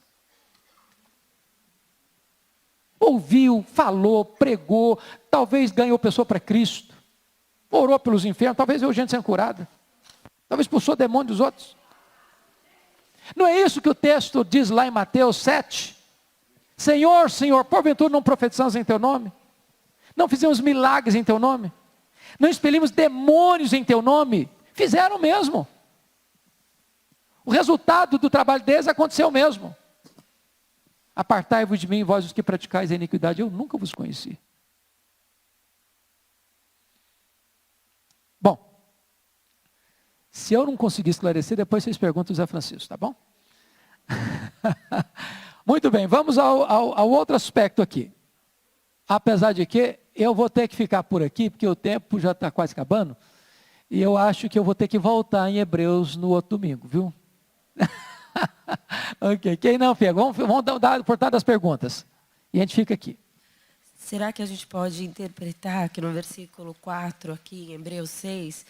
Ouviu, falou, pregou, talvez ganhou pessoa para Cristo, orou pelos enfermos, talvez viu gente sendo curada, talvez expulsou demônio dos outros. Não é isso que o texto diz lá em Mateus 7? Senhor, Senhor, porventura não profetizamos em teu nome? Não fizemos milagres em teu nome? Não expelimos demônios em teu nome? Fizeram mesmo. O resultado do trabalho deles aconteceu mesmo. Apartai-vos de mim, vós os que praticais a iniquidade, eu nunca vos conheci. Bom, se eu não conseguir esclarecer, depois vocês perguntam ao Zé Francisco, tá bom? Muito bem, vamos ao outro aspecto aqui. Apesar de que eu vou ter que ficar por aqui, porque o tempo já está quase acabando, e eu acho que eu vou ter que voltar em Hebreus no outro domingo, viu? Ok, quem não pegou, vamos dar por das perguntas. E a gente fica aqui. Será que a gente pode interpretar que no versículo 4, aqui em Hebreus 6,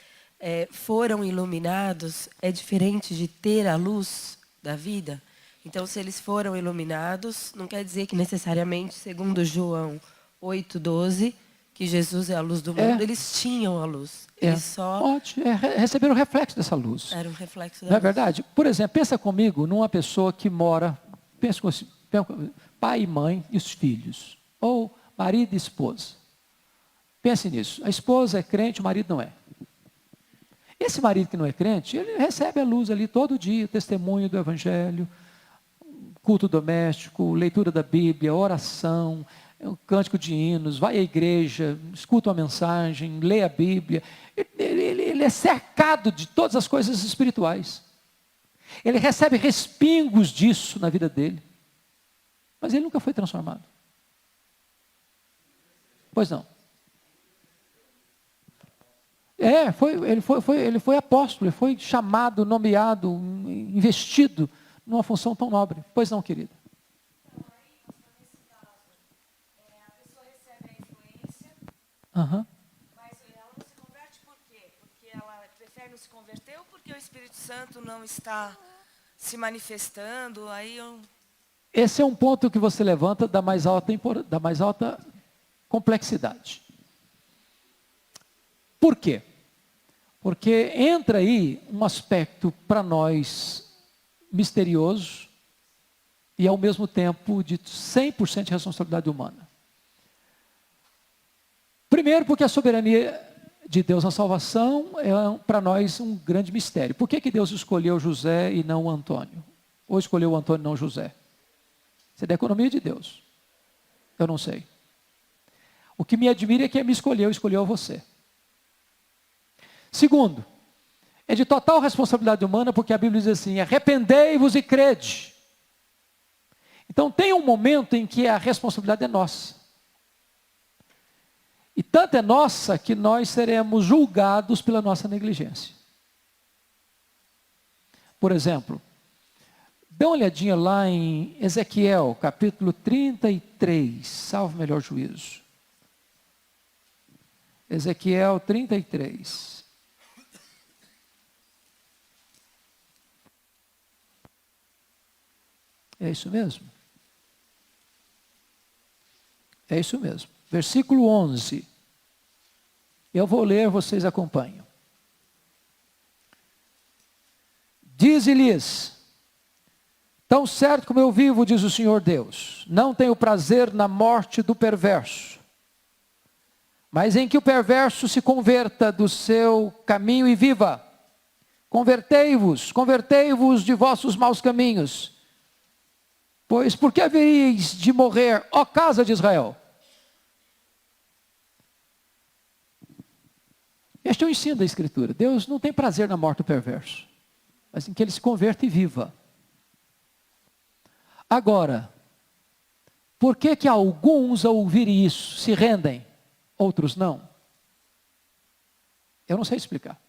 foram iluminados, é diferente de ter a luz da vida? Então, se eles foram iluminados, não quer dizer que necessariamente, segundo João, 8:12, que Jesus é a luz do mundo, eles tinham a luz. Eles só receberam o reflexo dessa luz. era um reflexo da Não é luz. verdade? Por exemplo, pensa comigo numa pessoa que mora, pensa com pai e mãe e os filhos, ou marido e esposa. Pense nisso. A esposa é crente, o marido não é. Esse marido que não é crente, ele recebe a luz ali todo dia, testemunho do evangelho, culto doméstico, leitura da Bíblia, oração, cântico de hinos, vai à igreja, escuta uma mensagem, lê a Bíblia. Ele é cercado de todas as coisas espirituais. Ele recebe respingos disso na vida dele. Mas ele nunca foi transformado. Pois não. Ele foi apóstolo, ele foi chamado, nomeado, investido numa função tão nobre. Pois não, querida. Uhum. Mas ela não se converte por quê? Porque ela prefere não se converter ou porque o Espírito Santo não está se manifestando? Esse é um ponto que você levanta da mais alta complexidade. Por quê? Porque entra aí um aspecto para nós misterioso e ao mesmo tempo de 100% de responsabilidade humana. Primeiro, porque a soberania de Deus na salvação é para nós um grande mistério. Por que Deus escolheu José e não o Antônio? Ou escolheu o Antônio e não José? Isso é da economia de Deus. Eu não sei. O que me admira é que ele me escolheu você. Segundo, é de total responsabilidade humana, porque a Bíblia diz assim: arrependei-vos e crede. Então tem um momento em que a responsabilidade é nossa. E tanto é nossa que nós seremos julgados pela nossa negligência. Por exemplo, dê uma olhadinha lá em Ezequiel, capítulo 33, salvo o melhor juízo. Ezequiel 33. É isso mesmo? É isso mesmo. Versículo 11. Eu vou ler, vocês acompanham. Dize-lhes: tão certo como eu vivo, diz o Senhor Deus, não tenho prazer na morte do perverso, mas em que o perverso se converta do seu caminho e viva. Convertei-vos de vossos maus caminhos. Pois por que havereis de morrer, ó casa de Israel? Este é o ensino da Escritura. Deus não tem prazer na morte do perverso, mas em que ele se converta e viva. Agora, por que alguns ao ouvirem isso se rendem, outros não? Eu não sei explicar.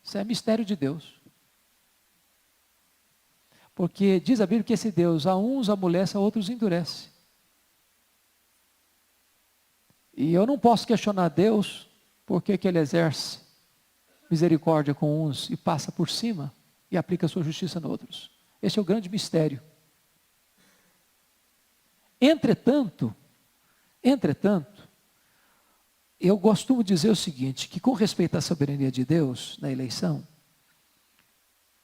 Isso é mistério de Deus. Porque diz a Bíblia que esse Deus a uns amolece, a outros endurece. E eu não posso questionar Deus por que ele exerce misericórdia com uns e passa por cima e aplica a sua justiça nos outros. Esse é o grande mistério. Entretanto, eu costumo dizer o seguinte, que com respeito à soberania de Deus na eleição,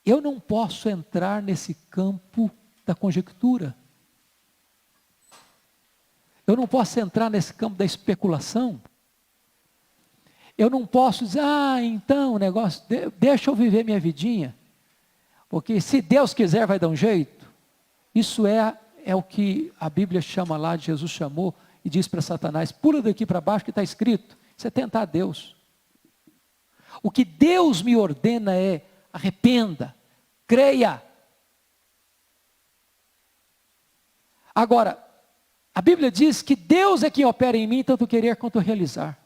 eu não posso entrar nesse campo da conjectura. Eu não posso entrar nesse campo da especulação. Eu não posso dizer, então o negócio, deixa eu viver minha vidinha. Porque se Deus quiser vai dar um jeito. Isso é o que a Bíblia chama lá, Jesus chamou e diz para Satanás, pula daqui para baixo que está escrito. Isso é tentar Deus. O que Deus me ordena é, arrependa, creia. Agora, a Bíblia diz que Deus é quem opera em mim, tanto querer quanto realizar.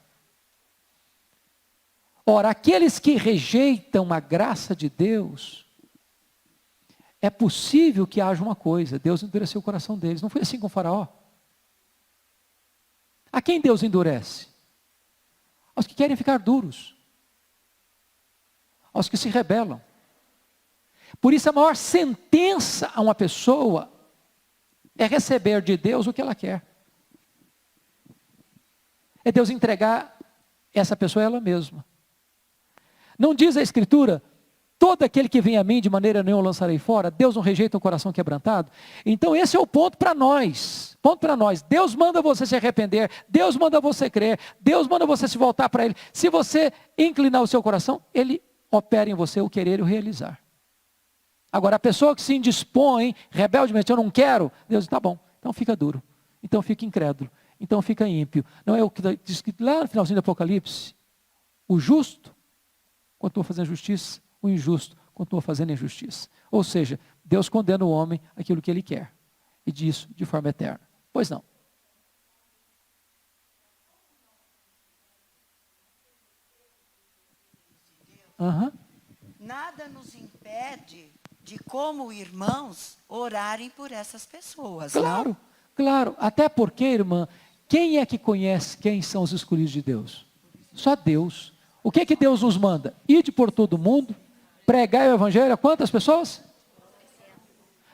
Ora, aqueles que rejeitam a graça de Deus, é possível que haja uma coisa, Deus endureceu o coração deles. Não foi assim com o faraó? A quem Deus endurece? Aos que querem ficar duros. Aos que se rebelam. Por isso a maior sentença a uma pessoa é receber de Deus o que ela quer. é Deus entregar essa pessoa a ela mesma. Não diz a Escritura, todo aquele que vem a mim de maneira nenhuma eu lançarei fora, Deus não rejeita o coração quebrantado? Então esse é o ponto para nós, Deus manda você se arrepender, Deus manda você crer, Deus manda você se voltar para Ele. Se você inclinar o seu coração, Ele opera em você o querer e o realizar. Agora a pessoa que se indispõe, rebeldemente, eu não quero, Deus diz, tá bom, então fica duro, então fica incrédulo, então fica ímpio. Não é o que diz que lá no finalzinho do Apocalipse, o justo continua fazendo justiça, o injusto continua fazendo injustiça. Ou seja, Deus condena o homem aquilo que ele quer. E disso de forma eterna. Pois não. Uhum. Nada nos impede de, como irmãos, orarem por essas pessoas. Claro, não? claro. Até porque, irmã, quem é que conhece quem são os escolhidos de Deus? Só Deus. O que é que Deus nos manda? Ide por todo mundo, pregai o evangelho a quantas pessoas?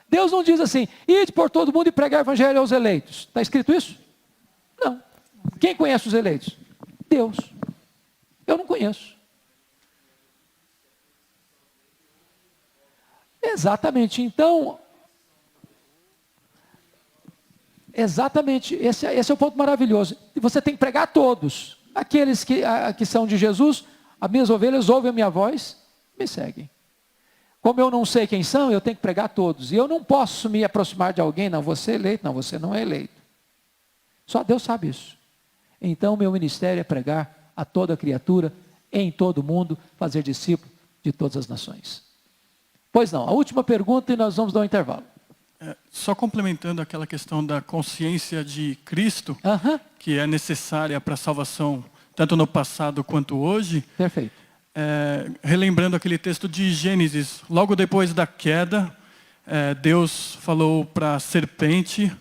Deus não diz assim, ide por todo mundo e pregai o evangelho aos eleitos. Está escrito isso? Não. Quem conhece os eleitos? Deus. Eu não conheço. Exatamente. Então, exatamente, esse é o ponto maravilhoso. Você tem que pregar a todos. Aqueles que são de Jesus, as minhas ovelhas ouvem a minha voz, me seguem. Como eu não sei quem são, eu tenho que pregar a todos. E eu não posso me aproximar de alguém, não, você é eleito, não, você não é eleito. Só Deus sabe isso. Então, meu ministério é pregar a toda criatura, em todo o mundo, fazer discípulo de todas as nações. Pois não, a última pergunta e nós vamos dar um intervalo. Só complementando aquela questão da consciência de Cristo, que é necessária para a salvação, tanto no passado quanto hoje. Perfeito. Relembrando aquele texto de Gênesis, logo depois da queda, Deus falou para a serpente,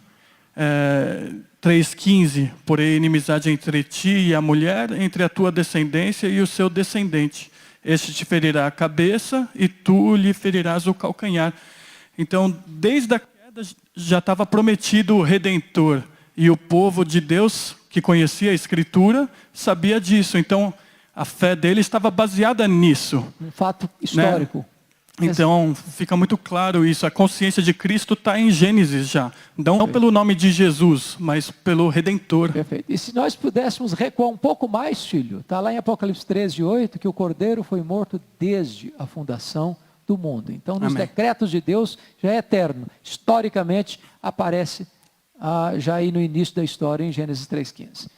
3,15, porém inimizade entre ti e a mulher, entre a tua descendência e o seu descendente. Este te ferirá a cabeça e tu lhe ferirás o calcanhar. Então, desde a queda já estava prometido o Redentor. E o povo de Deus, que conhecia a Escritura, sabia disso. Então, a fé dele estava baseada nisso. Um fato histórico. Né? Então, fica muito claro isso. A consciência de Cristo está em Gênesis já. Não pelo nome de Jesus, mas pelo Redentor. Perfeito. E se nós pudéssemos recuar um pouco mais, filho, está lá em Apocalipse 13:8, que o Cordeiro foi morto desde a fundação do mundo. Então, nos decretos de Deus, já é eterno. Historicamente, aparece já aí no início da história, em Gênesis 3,15.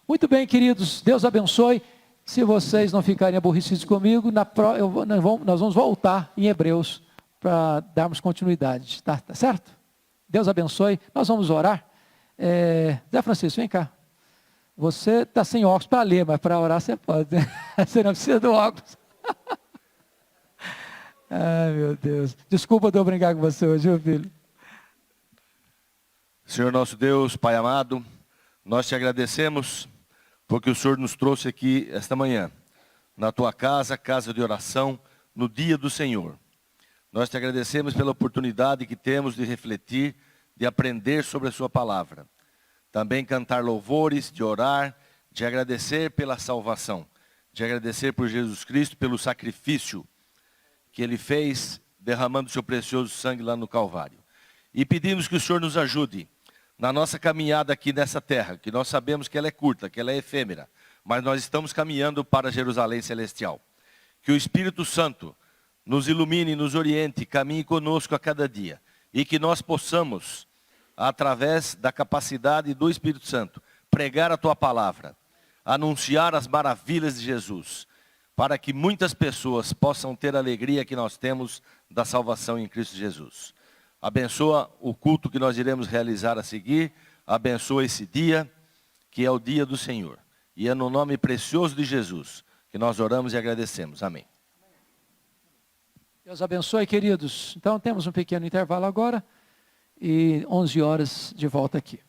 Muito bem, queridos. Deus abençoe. Se vocês não ficarem aborrecidos comigo, nós vamos voltar em Hebreus para darmos continuidade. Tá certo? Deus abençoe. Nós vamos orar. Zé Francisco, vem cá. Você está sem óculos para ler, mas para orar você pode. Você não precisa do óculos. Ai, meu Deus. Desculpa de eu brincar com você hoje, viu, filho? Senhor nosso Deus, Pai amado, nós te agradecemos porque o Senhor nos trouxe aqui esta manhã, na tua casa, casa de oração, no dia do Senhor. Nós te agradecemos pela oportunidade que temos de refletir, de aprender sobre a sua palavra. Também cantar louvores, de orar, de agradecer pela salvação, de agradecer por Jesus Cristo, pelo sacrifício que Ele fez, derramando o seu precioso sangue lá no Calvário. E pedimos que o Senhor nos ajude na nossa caminhada aqui nessa terra, que nós sabemos que ela é curta, que ela é efêmera, mas nós estamos caminhando para Jerusalém Celestial. Que o Espírito Santo nos ilumine, nos oriente, caminhe conosco a cada dia. E que nós possamos, através da capacidade do Espírito Santo, pregar a tua palavra, anunciar as maravilhas de Jesus, para que muitas pessoas possam ter a alegria que nós temos da salvação em Cristo Jesus. Abençoa o culto que nós iremos realizar a seguir. Abençoa esse dia, que é o dia do Senhor. E é no nome precioso de Jesus que nós oramos e agradecemos. Amém. Deus abençoe, queridos. Então temos um pequeno intervalo agora. E 11 horas de volta aqui.